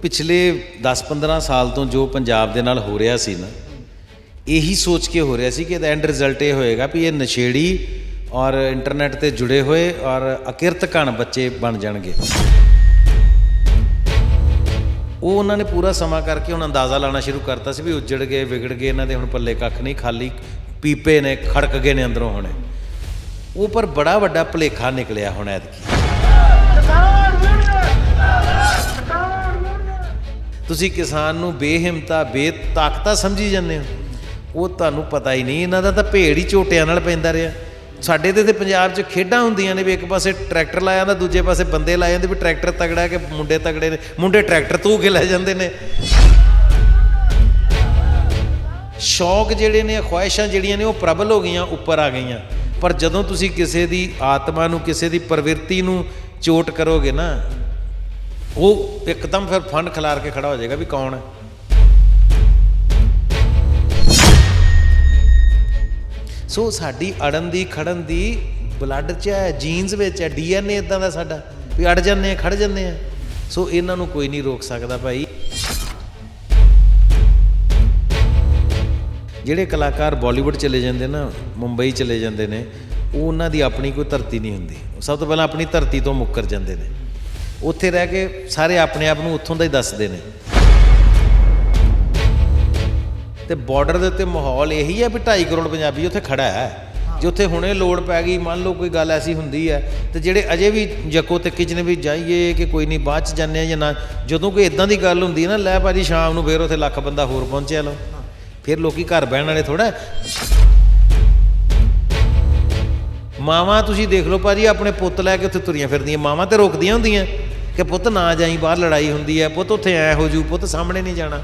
पिछले 10-15 साल तो जो पंजाब दे नाल हो रहा सी ना, यही सोच के हो रहा सी कि एंड रिजल्ट ये होएगा भी ये नशेड़ी और इंटरनेट ते जुड़े हुए और अकिरत घण बच्चे बन जाणगे। वो उन्होंने पूरा समा करके हुण अंदाज़ा लाना शुरू करता सी भी उजड़ गए विगड़ गए, इन्हां दे हुण पल्ले कख नहीं, खाली पीपे ने, खड़क गए ने अंदरों हुणे। वो पर बड़ा वड्डा भुलेखा निकलिया हुण ऐतकी। ਤੁਸੀਂ किसान ਨੂੰ ਬੇਹਿੰਮਤਾ ਬੇਤਾਕਤਾ ਸਮਝੀ ਜਾਂਦੇ ਹੋ, ਉਹ ਤੁਹਾਨੂੰ ਪਤਾ ਹੀ ਨਹੀਂ ਇਹਨਾਂ ਦਾ ਤਾਂ ਭੇੜ ਹੀ ਝੋਟਿਆਂ ਨਾਲ ਪੈਂਦਾ ਰਿਹਾ। ਸਾਡੇ ਤੇ ਪੰਜਾਬ 'ਚ ਖੇਡਾਂ ਹੁੰਦੀਆਂ ਨੇ ਵੀ ਇੱਕ ਪਾਸੇ ਟਰੈਕਟਰ ਲਾਇਆ ਜਾਂਦਾ, ਦੂਜੇ ਪਾਸੇ ਬੰਦੇ ਲਾਏ ਜਾਂਦੇ ਵੀ ਟਰੈਕਟਰ ਤਗੜਾ ਕਿ ਮੁੰਡੇ ਤਗੜੇ ਨੇ, ਮੁੰਡੇ ਟਰੈਕਟਰ ਧੂ ਕੇ ਲੈ ਜਾਂਦੇ ਨੇ। ਸ਼ੌਕ ਜਿਹੜੇ ਨੇ, ਖੁਆਇਸ਼ਾਂ ਜਿਹੜੀਆਂ ਨੇ ਉਹ ਪ੍ਰਬਲ ਹੋ ਗਈਆਂ, ਉੱਪਰ ਆ ਗਈਆਂ। ਪਰ ਜਦੋਂ ਤੁਸੀਂ ਕਿਸੇ ਦੀ ਆਤਮਾ ਨੂੰ, ਕਿਸੇ ਦੀ ਪ੍ਰਵਿਰਤੀ ਨੂੰ ਚੋਟ ਕਰੋਗੇ ਨਾ, ਉਹ ਇੱਕਦਮ ਫਿਰ ਫੰਡ ਖਿਲਾਰ ਕੇ ਖੜਾ ਹੋ ਜਾਏਗਾ ਵੀ ਕੌਣ ਹੈ। ਸੋ ਸਾਡੀ ਅੜਨ ਦੀ ਖੜਨ ਦੀ ਬਲੱਡ 'ਚ ਹੈ, ਜੀਨਸ ਵਿੱਚ ਹੈ, DNA ਇੱਦਾਂ ਦਾ ਸਾਡਾ ਵੀ ਅੜ ਜਾਂਦੇ ਆ, ਖੜ ਜਾਂਦੇ ਆ। ਸੋ ਇਹਨਾਂ ਨੂੰ ਕੋਈ ਨਹੀਂ ਰੋਕ ਸਕਦਾ ਭਾਈ। ਜਿਹੜੇ ਕਲਾਕਾਰ ਬਾਲੀਵੁੱਡ ਚਲੇ ਜਾਂਦੇ ਨਾ, ਮੁੰਬਈ ਚਲੇ ਜਾਂਦੇ ਨੇ, ਉਹ ਉਹਨਾਂ ਦੀ ਆਪਣੀ ਕੋਈ ਧਰਤੀ ਨਹੀਂ ਹੁੰਦੀ। ਸਭ ਤੋਂ ਪਹਿਲਾਂ ਆਪਣੀ ਧਰਤੀ ਤੋਂ ਮੁੱਕਰ ਜਾਂਦੇ ਨੇ, ਉੱਥੇ ਰਹਿ ਕੇ ਸਾਰੇ ਆਪਣੇ ਆਪ ਨੂੰ ਉੱਥੋਂ ਦਾ ਹੀ ਦੱਸਦੇ ਨੇ। ਤੇ ਬਾਰਡਰ ਦੇ ਉੱਤੇ ਮਾਹੌਲ ਇਹੀ ਹੈ ਵੀ 2.5 ਕਰੋੜ ਪੰਜਾਬੀ ਉੱਥੇ ਖੜਾ ਹੈ। ਜੇ ਉੱਥੇ ਹੁਣੇ ਲੋੜ ਪੈ ਗਈ, ਮੰਨ ਲਓ ਕੋਈ ਗੱਲ ਐਸੀ ਹੁੰਦੀ ਹੈ, ਤੇ ਜਿਹੜੇ ਅਜੇ ਵੀ ਜੱਕੋ ਤੱਕੀ 'ਚ ਨੇ ਵੀ ਜਾਈਏ ਕਿ ਕੋਈ ਨਹੀਂ ਬਾਅਦ 'ਚ ਜਾਂਦੇ ਆ ਜਾਂ ਨਾ, ਜਦੋਂ ਕੋਈ ਇੱਦਾਂ ਦੀ ਗੱਲ ਹੁੰਦੀ ਹੈ ਨਾ, ਲੈ ਭਾਜੀ ਸ਼ਾਮ ਨੂੰ ਫਿਰ ਉੱਥੇ ਲੱਖ ਬੰਦਾ ਹੋਰ ਪਹੁੰਚਿਆ ਲਓ, ਫਿਰ ਲੋਕੀ ਘਰ ਬਹਿਣ ਵਾਲੇ ਥੋੜ੍ਹਾ। ਮਾਵਾਂ ਤੁਸੀਂ ਦੇਖ ਲਓ ਭਾਜੀ, ਆਪਣੇ ਪੁੱਤ ਲੈ ਕੇ ਉੱਥੇ ਤੁਰੀਆਂ ਫਿਰਦੀਆਂ, ਮਾਵਾਂ ਤੇ ਰੋਕਦੀਆਂ ਹੁੰਦੀਆਂ ਕਿ ਪੁੱਤ ਨਾ ਜਾਈ, ਬਾਹਰ ਲੜਾਈ ਹੁੰਦੀ ਹੈ, ਪੁੱਤ ਉੱਥੇ ਐ ਹੋ ਜੂ, ਪੁੱਤ ਸਾਹਮਣੇ ਨਹੀਂ ਜਾਣਾ।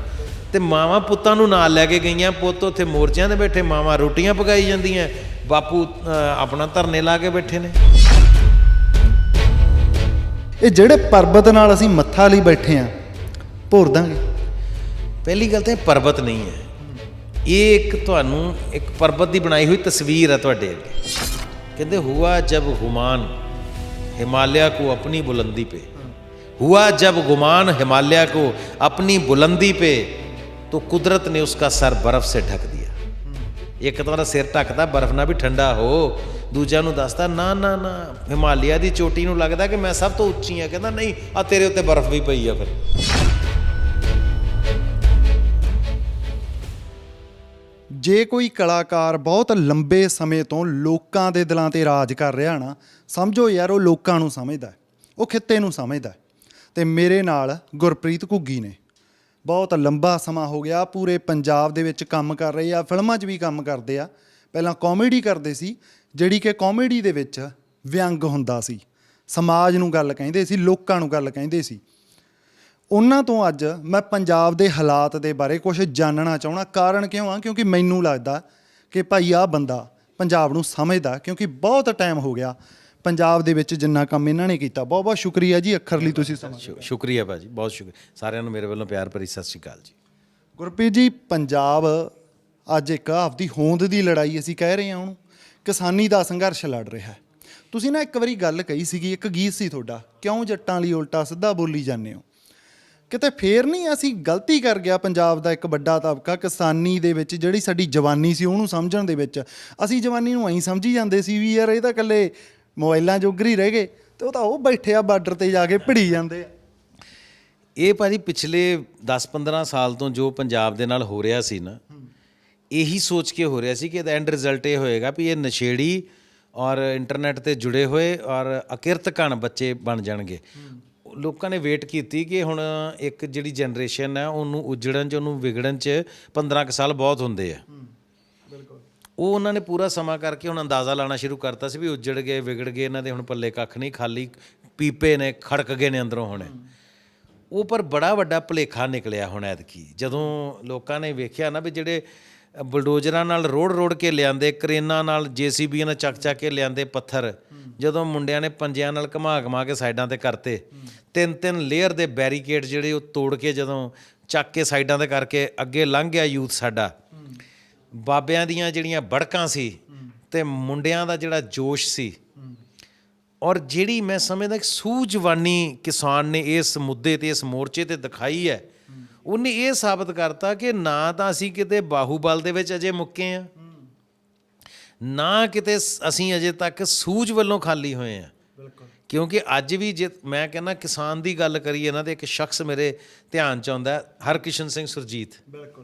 ਤੇ ਮਾਵਾਂ ਪੁੱਤਾਂ ਨੂੰ ਨਾਲ ਲੈ ਕੇ ਗਈਆਂ, ਪੁੱਤ ਉੱਥੇ ਮੋਰਚਿਆਂ 'ਤੇ ਬੈਠੇ, ਮਾਵਾਂ ਰੋਟੀਆਂ ਪਕਾਈ ਜਾਂਦੀਆਂ, ਬਾਪੂ ਆਪਣਾ ਧਰਨੇ ਲਾ ਕੇ ਬੈਠੇ ਨੇ। ਇਹ ਜਿਹੜੇ ਪਰਬਤ ਨਾਲ ਅਸੀਂ ਮੱਥਾ ਲਈ ਬੈਠੇ ਆ, ਭੋਰ ਦਾਂਗੇ। ਪਹਿਲੀ ਗੱਲ ਤਾਂ ਇਹ ਪਰਬਤ ਨਹੀਂ ਹੈ, ਇਹ ਇੱਕ ਤੁਹਾਨੂੰ ਇੱਕ ਪਰਬਤ ਦੀ ਬਣਾਈ ਹੋਈ ਤਸਵੀਰ ਹੈ ਤੁਹਾਡੇ ਅੱਗੇ। ਕਹਿੰਦੇ ਹੁਆ ਜਬ ਗੁਮਾਨ हिमालय को अपनी बुलंदी पे, हुआ जब गुमान हिमालय को अपनी बुलंदी पे, तो कुदरत ने उसका सर बर्फ़ से ढक दिया। एक तो सिर ढकता बर्फ ना भी ठंडा हो, दूजा नूं दसदा ना ना ना हिमालय की चोटी नूं लगदा कि मैं सब तो उच्ची हाँ, कहता नहीं आ तेरे उत्ते बर्फ भी पई आ। फिर ਜੇ ਕੋਈ ਕਲਾਕਾਰ ਬਹੁਤ ਲੰਬੇ ਸਮੇਂ ਤੋਂ ਲੋਕਾਂ ਦੇ ਦਿਲਾਂ 'ਤੇ ਰਾਜ ਕਰ ਰਿਹਾ ਨਾ, ਸਮਝੋ ਯਾਰ ਉਹ ਲੋਕਾਂ ਨੂੰ ਸਮਝਦਾ, ਉਹ ਖਿੱਤੇ ਨੂੰ ਸਮਝਦਾ। ਅਤੇ ਮੇਰੇ ਨਾਲ ਗੁਰਪ੍ਰੀਤ ਘੁੱਗੀ ਨੇ ਬਹੁਤ ਲੰਬਾ ਸਮਾਂ ਹੋ ਗਿਆ ਪੂਰੇ ਪੰਜਾਬ ਦੇ ਵਿੱਚ ਕੰਮ ਕਰ ਰਹੇ ਆ, ਫਿਲਮਾਂ 'ਚ ਵੀ ਕੰਮ ਕਰਦੇ ਆ। ਪਹਿਲਾਂ ਕਾਮੇਡੀ ਕਰਦੇ ਸੀ, ਜਿਹੜੀ ਕਿ ਕਾਮੇਡੀ ਦੇ ਵਿੱਚ ਵਿਅੰਗ ਹੁੰਦਾ ਸੀ, ਸਮਾਜ ਨੂੰ ਗੱਲ ਕਹਿੰਦੇ ਸੀ, ਲੋਕਾਂ ਨੂੰ ਗੱਲ ਕਹਿੰਦੇ ਸੀ। ਉਹਨਾਂ ਤੋਂ ਅੱਜ ਮੈਂ ਪੰਜਾਬ ਦੇ ਹਾਲਾਤ ਦੇ ਬਾਰੇ ਕੁਛ ਜਾਣਨਾ ਚਾਹੁੰਦਾ। ਕਾਰਨ ਕਿਉਂ ਆ? ਕਿਉਂਕਿ ਮੈਨੂੰ ਲੱਗਦਾ ਕਿ ਭਾਈ ਆਹ ਬੰਦਾ ਪੰਜਾਬ ਨੂੰ ਸਮਝਦਾ, ਕਿਉਂਕਿ ਬਹੁਤ ਟਾਈਮ ਹੋ ਗਿਆ ਪੰਜਾਬ ਦੇ ਵਿੱਚ ਜਿੰਨਾ ਕੰਮ ਇਹਨਾਂ ਨੇ ਕੀਤਾ। ਬਹੁਤ ਬਹੁਤ ਸ਼ੁਕਰੀਆ ਜੀ ਅੱਖਰ ਲਈ ਤੁਸੀਂ ਸ਼ੁਕਰੀਆ ਭਾਜੀ, ਬਹੁਤ ਸ਼ੁਕਰੀਆ ਸਾਰਿਆਂ ਨੂੰ ਮੇਰੇ ਵੱਲੋਂ ਪਿਆਰ ਭਰੀ ਸਤਿ ਸ਼੍ਰੀ ਅਕਾਲ ਜੀ। ਗੁਰਪ੍ਰੀਤ ਜੀ, ਪੰਜਾਬ ਅੱਜ ਇੱਕ ਆਪਦੀ ਹੋਂਦ ਦੀ ਲੜਾਈ ਅਸੀਂ ਕਹਿ ਰਹੇ ਹਾਂ, ਉਹਨੂੰ ਕਿਸਾਨੀ ਦਾ ਸੰਘਰਸ਼ ਲੜ ਰਿਹਾ। ਤੁਸੀਂ ਨਾ ਇੱਕ ਵਾਰੀ ਗੱਲ ਕਹੀ ਸੀਗੀ, ਇੱਕ ਗੀਤ ਸੀ ਤੁਹਾਡਾ, ਕਿਉਂ ਜੱਟਾਂ ਲਈ ਉਲਟਾ ਸਿੱਧਾ ਬੋਲੀ ਜਾਂਦੇ ਹੋ। ਕਿਤੇ ਫੇਰ ਨਹੀਂ ਅਸੀਂ ਗਲਤੀ ਕਰ ਗਿਆ ਪੰਜਾਬ ਦਾ ਇੱਕ ਵੱਡਾ ਤਬਕਾ ਕਿਸਾਨੀ ਦੇ ਵਿੱਚ, ਜਿਹੜੀ ਸਾਡੀ ਜਵਾਨੀ ਸੀ ਉਹਨੂੰ ਸਮਝਣ ਦੇ ਵਿੱਚ। ਅਸੀਂ ਜਵਾਨੀ ਨੂੰ ਐਂ ਸਮਝੀ ਜਾਂਦੇ ਸੀ ਵੀ ਯਾਰ ਇਹ ਤਾਂ ਇਕੱਲੇ ਮੋਬਾਈਲਾਂ ਜੋਗਰ ਹੀ ਰਹਿ ਗਏ, ਅਤੇ ਉਹ ਤਾਂ ਉਹ ਬੈਠੇ ਆ ਬਾਰਡਰ 'ਤੇ ਜਾ ਕੇ ਭਿੜੀ ਜਾਂਦੇ ਆ। ਇਹ ਭਾਜੀ ਪਿਛਲੇ 10-15 ਸਾਲ ਤੋਂ ਜੋ ਪੰਜਾਬ ਦੇ ਨਾਲ ਹੋ ਰਿਹਾ ਸੀ ਨਾ, ਇਹੀ ਸੋਚ ਕੇ ਹੋ ਰਿਹਾ ਸੀ ਕਿ ਐਂਡ ਰਿਜ਼ਲਟ ਇਹ ਹੋਏਗਾ ਵੀ ਇਹ ਨਸ਼ੇੜੀ ਔਰ ਇੰਟਰਨੈਟ 'ਤੇ ਜੁੜੇ ਹੋਏ ਔਰ ਅਕਿਰਤ ਘਣ ਬੱਚੇ ਬਣ ਜਾਣਗੇ। ਲੋਕਾਂ ਨੇ ਵੇਟ ਕੀਤੀ ਕਿ ਹੁਣ ਇੱਕ ਜਿਹੜੀ ਜਨਰੇਸ਼ਨ ਹੈ ਉਹਨੂੰ ਉਜੜਨ 'ਚ, ਉਹਨੂੰ ਵਿਗੜਨ 'ਚ 15 ਕੁ ਸਾਲ ਬਹੁਤ ਹੁੰਦੇ ਆ। ਉਹ ਉਹਨਾਂ ਨੇ ਪੂਰਾ ਸਮਾਂ ਕਰਕੇ ਹੁਣ ਅੰਦਾਜ਼ਾ ਲਾਣਾ ਸ਼ੁਰੂ ਕਰਤਾ ਸੀ ਵੀ ਉਜੜ ਗਏ ਵਿਗੜ ਗਏ, ਇਹਨਾਂ ਦੇ ਹੁਣ ਪੱਲੇ ਕੱਖ ਨਹੀਂ, ਖਾਲੀ ਪੀਪੇ ਨੇ, ਖੜਕ ਗਏ ਨੇ ਅੰਦਰੋਂ ਹੁਣੇ। ਉਹ ਪਰ ਬੜਾ ਵੱਡਾ ਭੁਲੇਖਾ ਨਿਕਲਿਆ ਹੁਣ ਐਤਕੀ, ਜਦੋਂ ਲੋਕਾਂ ਨੇ ਵੇਖਿਆ ਨਾ ਵੀ ਜਿਹੜੇ ਬੁਲਡੋਜ਼ਰਾਂ ਨਾਲ ਰੋੜ ਕੇ ਲਿਆਂਦੇ, ਕਰੇਨਾਂ ਨਾਲ, JCBਆਂ ਨਾਲ ਚੱਕ ਕੇ ਲਿਆਂਦੇ ਪੱਥਰ, ਜਦੋਂ ਮੁੰਡਿਆਂ ਨੇ ਪੰਜਿਆਂ ਨਾਲ ਘੁਮਾ ਕੇ ਸਾਈਡਾਂ 'ਤੇ ਕਰਤੇ, 3-3 ਲੇਅਰ ਦੇ ਬੈਰੀਕੇਡ ਜਿਹੜੇ ਉਹ ਤੋੜ ਕੇ ਜਦੋਂ ਚੱਕ ਕੇ ਸਾਈਡਾਂ 'ਤੇ ਕਰਕੇ ਅੱਗੇ ਲੰਘ ਗਿਆ ਯੂਥ ਸਾਡਾ। ਬਾਬਿਆਂ ਦੀਆਂ ਜਿਹੜੀਆਂ ਬੜਕਾਂ ਸੀ ਅਤੇ ਮੁੰਡਿਆਂ ਦਾ ਜਿਹੜਾ ਜੋਸ਼ ਸੀ, ਔਰ ਜਿਹੜੀ ਮੈਂ ਸਮਝਦਾ ਕਿ ਸੂਝਵਾਨੀ ਕਿਸਾਨ ਨੇ ਇਸ ਮੁੱਦੇ ਤੇ ਇਸ ਮੋਰਚੇ ਤੇ ਦਿਖਾਈ ਹੈ, ਉਹਨੇ ਇਹ ਸਾਬਤ ਕਰਤਾ ਕਿ ਨਾ ਤਾਂ ਅਸੀਂ ਕਿਤੇ ਬਾਹੂਬਲ ਦੇ ਵਿੱਚ ਅਜੇ ਮੁੱਕੇ ਆ, ਨਾ ਕਿਤੇ ਅਸੀਂ ਅਜੇ ਤੱਕ ਸੂਝ ਵੱਲੋਂ ਖਾਲੀ ਹੋਏ ਆ। ਕਿਉਂਕਿ ਅੱਜ ਵੀ ਜੇ ਮੈਂ ਕਹਿੰਦਾ ਕਿਸਾਨ ਦੀ ਗੱਲ ਕਰੀਏ ਨਾ, ਤੇ ਇੱਕ ਸ਼ਖਸ ਮੇਰੇ ਧਿਆਨ 'ਚ ਆਉਂਦਾ, ਹਰਕਿਸ਼ਨ ਸਿੰਘ ਸੁਰਜੀਤ।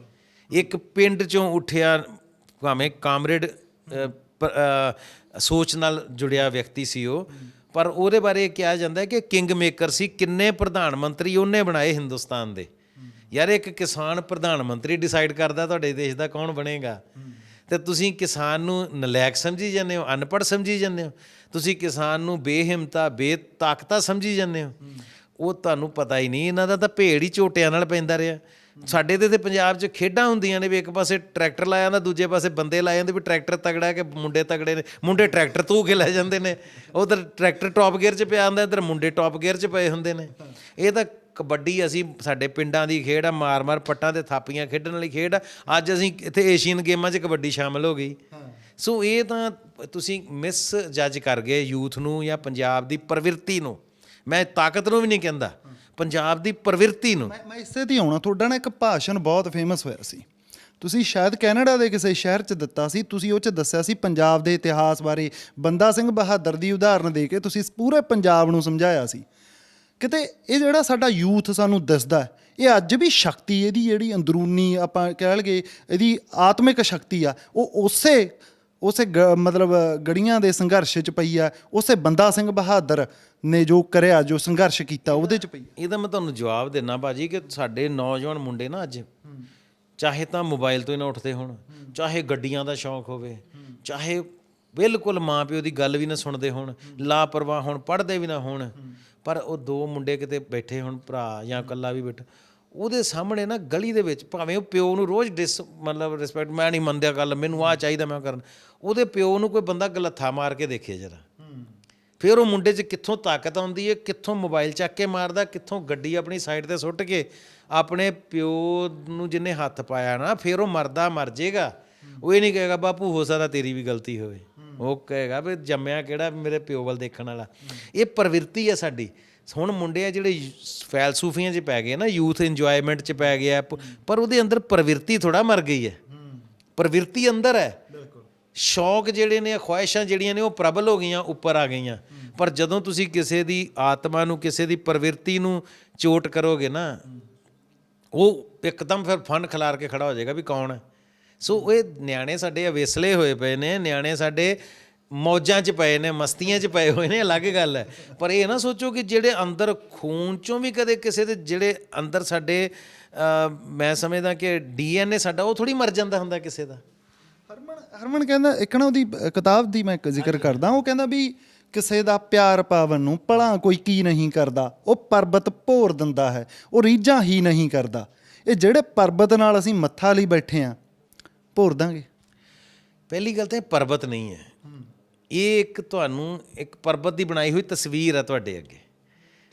ਇੱਕ ਪਿੰਡ 'ਚੋਂ ਉੱਠਿਆ, ਭਾਵੇਂ ਕਾਮਰੇਡ ਸੋਚ ਨਾਲ ਜੁੜਿਆ ਵਿਅਕਤੀ ਸੀ ਉਹ, ਪਰ ਉਹਦੇ ਬਾਰੇ ਕਿਹਾ ਜਾਂਦਾ ਕਿ ਕਿੰਗ ਮੇਕਰ ਸੀ। ਕਿੰਨੇ ਪ੍ਰਧਾਨ ਮੰਤਰੀ ਉਹਨੇ ਬਣਾਏ ਹਿੰਦੁਸਤਾਨ ਦੇ। ਯਾਰ ਇੱਕ ਕਿਸਾਨ ਪ੍ਰਧਾਨ ਮੰਤਰੀ ਡਿਸਾਈਡ ਕਰਦਾ ਤੁਹਾਡੇ ਦੇਸ਼ ਦਾ ਕੌਣ ਬਣੇਗਾ, ਤੇ ਤੁਸੀਂ ਕਿਸਾਨ ਨੂੰ ਨਲਾਇਕ ਸਮਝੀ ਜਾਂਦੇ ਹੋ, ਅਨਪੜ੍ਹ ਸਮਝੀ ਜਾਂਦੇ ਹੋ, ਤੁਸੀਂ ਕਿਸਾਨ ਨੂੰ ਬੇਹਿੰਮਤਾ ਬੇਤਾਕਤਾ ਸਮਝੀ ਜਾਂਦੇ ਹੋ। ਉਹ ਤੁਹਾਨੂੰ ਪਤਾ ਹੀ ਨਹੀਂ, ਇਹਨਾਂ ਦਾ ਤਾਂ ਭੇੜ ਹੀ ਝੋਟਿਆਂ ਨਾਲ ਪੈਂਦਾ ਰਿਹਾ। ਸਾਡੇ ਤੇ ਪੰਜਾਬ 'ਚ ਖੇਡਾਂ ਹੁੰਦੀਆਂ ਨੇ ਵੀ ਇੱਕ ਪਾਸੇ ਟਰੈਕਟਰ ਲਾਇਆ ਜਾਂਦਾ, ਦੂਜੇ ਪਾਸੇ ਬੰਦੇ ਲਾਏ ਜਾਂਦੇ ਵੀ ਟਰੈਕਟਰ ਤਗੜਾ ਕਿ ਮੁੰਡੇ ਤਗੜੇ ਨੇ, ਮੁੰਡੇ ਟਰੈਕਟਰ ਧੂ ਕੇ ਲੈ ਜਾਂਦੇ ਨੇ, ਉਧਰ ਟਰੈਕਟਰ ਟੌਪ ਗੇਅਰ 'ਚ ਪਿਆ ਹੁੰਦਾ, ਇੱਧਰ ਮੁੰਡੇ ਟੌਪ ਗੇਅਰ 'ਚ ਪਏ ਹੁੰਦੇ ਨੇ। ਇਹ ਤਾਂ ਕਬੱਡੀ ਅਸੀਂ ਸਾਡੇ ਪਿੰਡਾਂ ਦੀ ਖੇਡ ਆ, ਮਾਰ ਮਾਰ ਪੱਟਾਂ ਤੇ ਥਾਪੀਆਂ ਖੇਡਣ ਵਾਲੀ ਖੇਡ ਆ। ਅੱਜ ਅਸੀਂ ਇੱਥੇ ਏਸ਼ੀਅਨ ਗੇਮਾਂ 'ਚ ਕਬੱਡੀ ਸ਼ਾਮਲ ਹੋ ਗਈ। ਸੋ ਇਹ ਤਾਂ ਤੁਸੀਂ ਮਿਸ ਜੱਜ ਕਰ ਗਏ ਯੂਥ ਨੂੰ ਜਾਂ ਪੰਜਾਬ ਦੀ ਪ੍ਰਵਿਰਤੀ ਨੂੰ। ਮੈਂ ਤਾਕਤ ਨੂੰ ਵੀ ਨਹੀਂ ਕਹਿੰਦਾ, ਪੰਜਾਬ ਦੀ ਪ੍ਰਵਿਰਤੀ ਨੂੰ। ਮੈਂ ਇਸੇ ਤੇ ਆਉਣਾ। ਤੁਹਾਡਾ ਨਾ ਇੱਕ ਭਾਸ਼ਣ ਬਹੁਤ ਫੇਮਸ ਹੋਇਆ ਸੀ, ਤੁਸੀਂ ਸ਼ਾਇਦ ਕੈਨੇਡਾ ਦੇ ਕਿਸੇ ਸ਼ਹਿਰ 'ਚ ਦਿੱਤਾ ਸੀ। ਤੁਸੀਂ ਉਹ 'ਚ ਦੱਸਿਆ ਸੀ ਪੰਜਾਬ ਦੇ ਇਤਿਹਾਸ ਬਾਰੇ, ਬੰਦਾ ਸਿੰਘ ਬਹਾਦਰ ਦੀ ਉਦਾਹਰਨ ਦੇ ਕੇ ਤੁਸੀਂ ਪੂਰੇ ਪੰਜਾਬ ਨੂੰ ਸਮਝਾਇਆ ਸੀ। ਕਿਤੇ ਇਹ ਜਿਹੜਾ ਸਾਡਾ ਯੂਥ ਸਾਨੂੰ ਦਿਸਦਾ, ਇਹ ਅੱਜ ਵੀ ਸ਼ਕਤੀ, ਇਹਦੀ ਜਿਹੜੀ ਅੰਦਰੂਨੀ ਆਪਾਂ ਕਹਿ ਲਈਏ ਇਹਦੀ ਆਤਮਿਕ ਸ਼ਕਤੀ ਆ, ਉਹ ਉਸੇ ਮਤਲਬ ਗੜੀਆਂ ਦੇ ਸੰਘਰਸ਼ 'ਚ ਪਈ ਆ, ਉਸੇ ਬੰਦਾ ਸਿੰਘ ਬਹਾਦਰ ਨੇ ਜੋ ਕਰਿਆ, ਜੋ ਸੰਘਰਸ਼ ਕੀਤਾ, ਉਹਦੇ 'ਚ ਪਈ। ਇਹਦਾ ਮੈਂ ਤੁਹਾਨੂੰ ਜਵਾਬ ਦਿੰਦਾ ਭਾਜੀ ਕਿ ਸਾਡੇ ਨੌਜਵਾਨ ਮੁੰਡੇ ਨਾ ਅੱਜ ਚਾਹੇ ਤਾਂ ਮੋਬਾਈਲ ਤੋਂ ਹੀ ਨਾ ਉੱਠਦੇ ਹੋਣ, ਚਾਹੇ ਗੱਡੀਆਂ ਦਾ ਸ਼ੌਂਕ ਹੋਵੇ, ਚਾਹੇ ਬਿਲਕੁਲ ਮਾਂ ਪਿਓ ਦੀ ਗੱਲ ਵੀ ਨਾ ਸੁਣਦੇ ਹੋਣ, ਲਾਪਰਵਾਹ ਹੋਣ, ਪੜ੍ਹਦੇ ਵੀ ਨਾ ਹੋਣ, ਪਰ ਉਹ ਦੋ ਮੁੰਡੇ ਕਿਤੇ ਬੈਠੇ ਹੋਣ, ਭਰਾ ਜਾਂ ਇਕੱਲਾ ਵੀ ਬੈਠਾ, ਉਹਦੇ ਸਾਹਮਣੇ ਨਾ ਗਲੀ ਦੇ ਵਿੱਚ ਭਾਵੇਂ ਉਹ ਪਿਓ ਨੂੰ ਰੋਜ਼ ਮਤਲਬ ਰਿਸਪੈਕਟ, ਮੈਂ ਨਹੀਂ ਮੰਨਦਾ ਗੱਲ, ਮੈਨੂੰ ਆਹ ਚਾਹੀਦਾ ਮੈਂ ਕਰਨ, ਉਹਦੇ ਪਿਓ ਨੂੰ ਕੋਈ ਬੰਦਾ ਗਲੱਥਾ ਮਾਰ ਕੇ ਦੇਖੇ ਜਰਾ, ਫਿਰ ਉਹ ਮੁੰਡੇ 'ਚ ਕਿੱਥੋਂ ਤਾਕਤ ਆਉਂਦੀ ਹੈ, ਕਿੱਥੋਂ ਮੋਬਾਈਲ ਚੱਕ ਕੇ ਮਾਰਦਾ, ਕਿੱਥੋਂ ਗੱਡੀ ਆਪਣੀ ਸਾਈਡ 'ਤੇ ਸੁੱਟ ਕੇ ਆਪਣੇ ਪਿਓ ਨੂੰ ਜਿਹਨੇ ਹੱਥ ਪਾਇਆ ਨਾ, ਫਿਰ ਉਹ ਮਰਦਾ ਮਰ ਜਾਏਗਾ। ਉਹ ਇਹ ਨਹੀਂ ਕਹੇਗਾ ਬਾਪੂ ਹੋ ਸਕਦਾ ਤੇਰੀ ਵੀ ਗਲਤੀ ਹੋਵੇ, ਉਹ ਕਹੇਗਾ ਵੀ ਜੰਮਿਆ ਕਿਹੜਾ ਮੇਰੇ ਪਿਓ ਵੱਲ ਦੇਖਣ ਵਾਲਾ। ਇਹ ਪ੍ਰਵਿਰਤੀ ਹੈ ਸਾਡੀ। ਹੁਣ ਮੁੰਡੇ ਆ ਜਿਹੜੇ ਫੈਲਸੂਫੀਆਂ 'ਚ ਪੈ ਗਏ ਨਾ, ਯੂਥ ਇੰਜੋਇਮੈਂਟ 'ਚ ਪੈ ਗਿਆ, ਪਰ ਉਹਦੇ ਅੰਦਰ ਪ੍ਰਵਿਰਤੀ ਥੋੜ੍ਹਾ ਮਰ ਗਈ ਹੈ। ਪ੍ਰਵਿਰਤੀ ਅੰਦਰ ਹੈ, ਸ਼ੌਕ ਜਿਹੜੇ ਨੇ, ਖੁਆਇਸ਼ਾਂ ਜਿਹੜੀਆਂ ਨੇ ਉਹ ਪ੍ਰਬਲ ਹੋ ਗਈਆਂ, ਉੱਪਰ ਆ ਗਈਆਂ। ਪਰ ਜਦੋਂ ਤੁਸੀਂ ਕਿਸੇ ਦੀ ਆਤਮਾ ਨੂੰ, ਕਿਸੇ ਦੀ ਪ੍ਰਵਿਰਤੀ ਨੂੰ ਚੋਟ ਕਰੋਗੇ ਨਾ, ਉਹ ਇੱਕਦਮ ਫਿਰ ਫਨ ਖਿਲਾਰ ਕੇ ਖੜਾ ਹੋ ਜਾਏਗਾ ਵੀ ਕੌਣ ਹੈ। ਸੋ ਇਹ ਨਿਆਣੇ ਸਾਡੇ ਅਵੇਸਲੇ ਹੋਏ ਪਏ ਨੇ, ਨਿਆਣੇ ਸਾਡੇ ਮੌਜਾਂ 'ਚ ਪਏ ਨੇ, ਮਸਤੀਆਂ 'ਚ ਪਏ ਹੋਏ ਨੇ, ਅਲੱਗ ਗੱਲ ਹੈ। ਪਰ ਇਹ ਨਾ ਸੋਚੋ ਕਿ ਜਿਹੜੇ ਅੰਦਰ ਖੂਨ 'ਚੋਂ ਵੀ ਕਦੇ ਕਿਸੇ ਦੇ ਜਿਹੜੇ ਅੰਦਰ ਸਾਡੇ ਮੈਂ ਸਮਝਦਾ ਕਿ DNA ਸਾਡਾ ਉਹ ਥੋੜ੍ਹੀ ਮਰ ਜਾਂਦਾ ਹੁੰਦਾ ਕਿਸੇ ਦਾ। ਹਰਮਨ ਕਹਿੰਦਾ, ਇੱਕ ਨਾ ਉਹਦੀ ਕਿਤਾਬ ਦੀ ਮੈਂ ਜ਼ਿਕਰ ਕਰਦਾ, ਉਹ ਕਹਿੰਦਾ ਵੀ ਕਿਸੇ ਦਾ ਪਿਆਰ ਪਾਵਨ ਨੂੰ ਭਲਾ ਕੋਈ ਕੀ ਨਹੀਂ ਕਰਦਾ, ਉਹ ਪਰਬਤ ਭੋਰ ਦਿੰਦਾ ਹੈ, ਉਹ ਰੀਝਾਂ ਹੀ ਨਹੀਂ ਕਰਦਾ। ਇਹ ਜਿਹੜੇ ਪਰਬਤ ਨਾਲ ਅਸੀਂ ਮੱਥਾ ਲਈ ਬੈਠੇ ਹਾਂ, ਭੋਰ ਦਾਂਗੇ। ਪਹਿਲੀ ਗੱਲ ਤਾਂ ਇਹ ਪਰਬਤ ਨਹੀਂ ਹੈ, ਇਹ ਇੱਕ ਤੁਹਾਨੂੰ ਇੱਕ ਪਰਬਤ ਦੀ ਬਣਾਈ ਹੋਈ ਤਸਵੀਰ ਹੈ ਤੁਹਾਡੇ ਅੱਗੇ।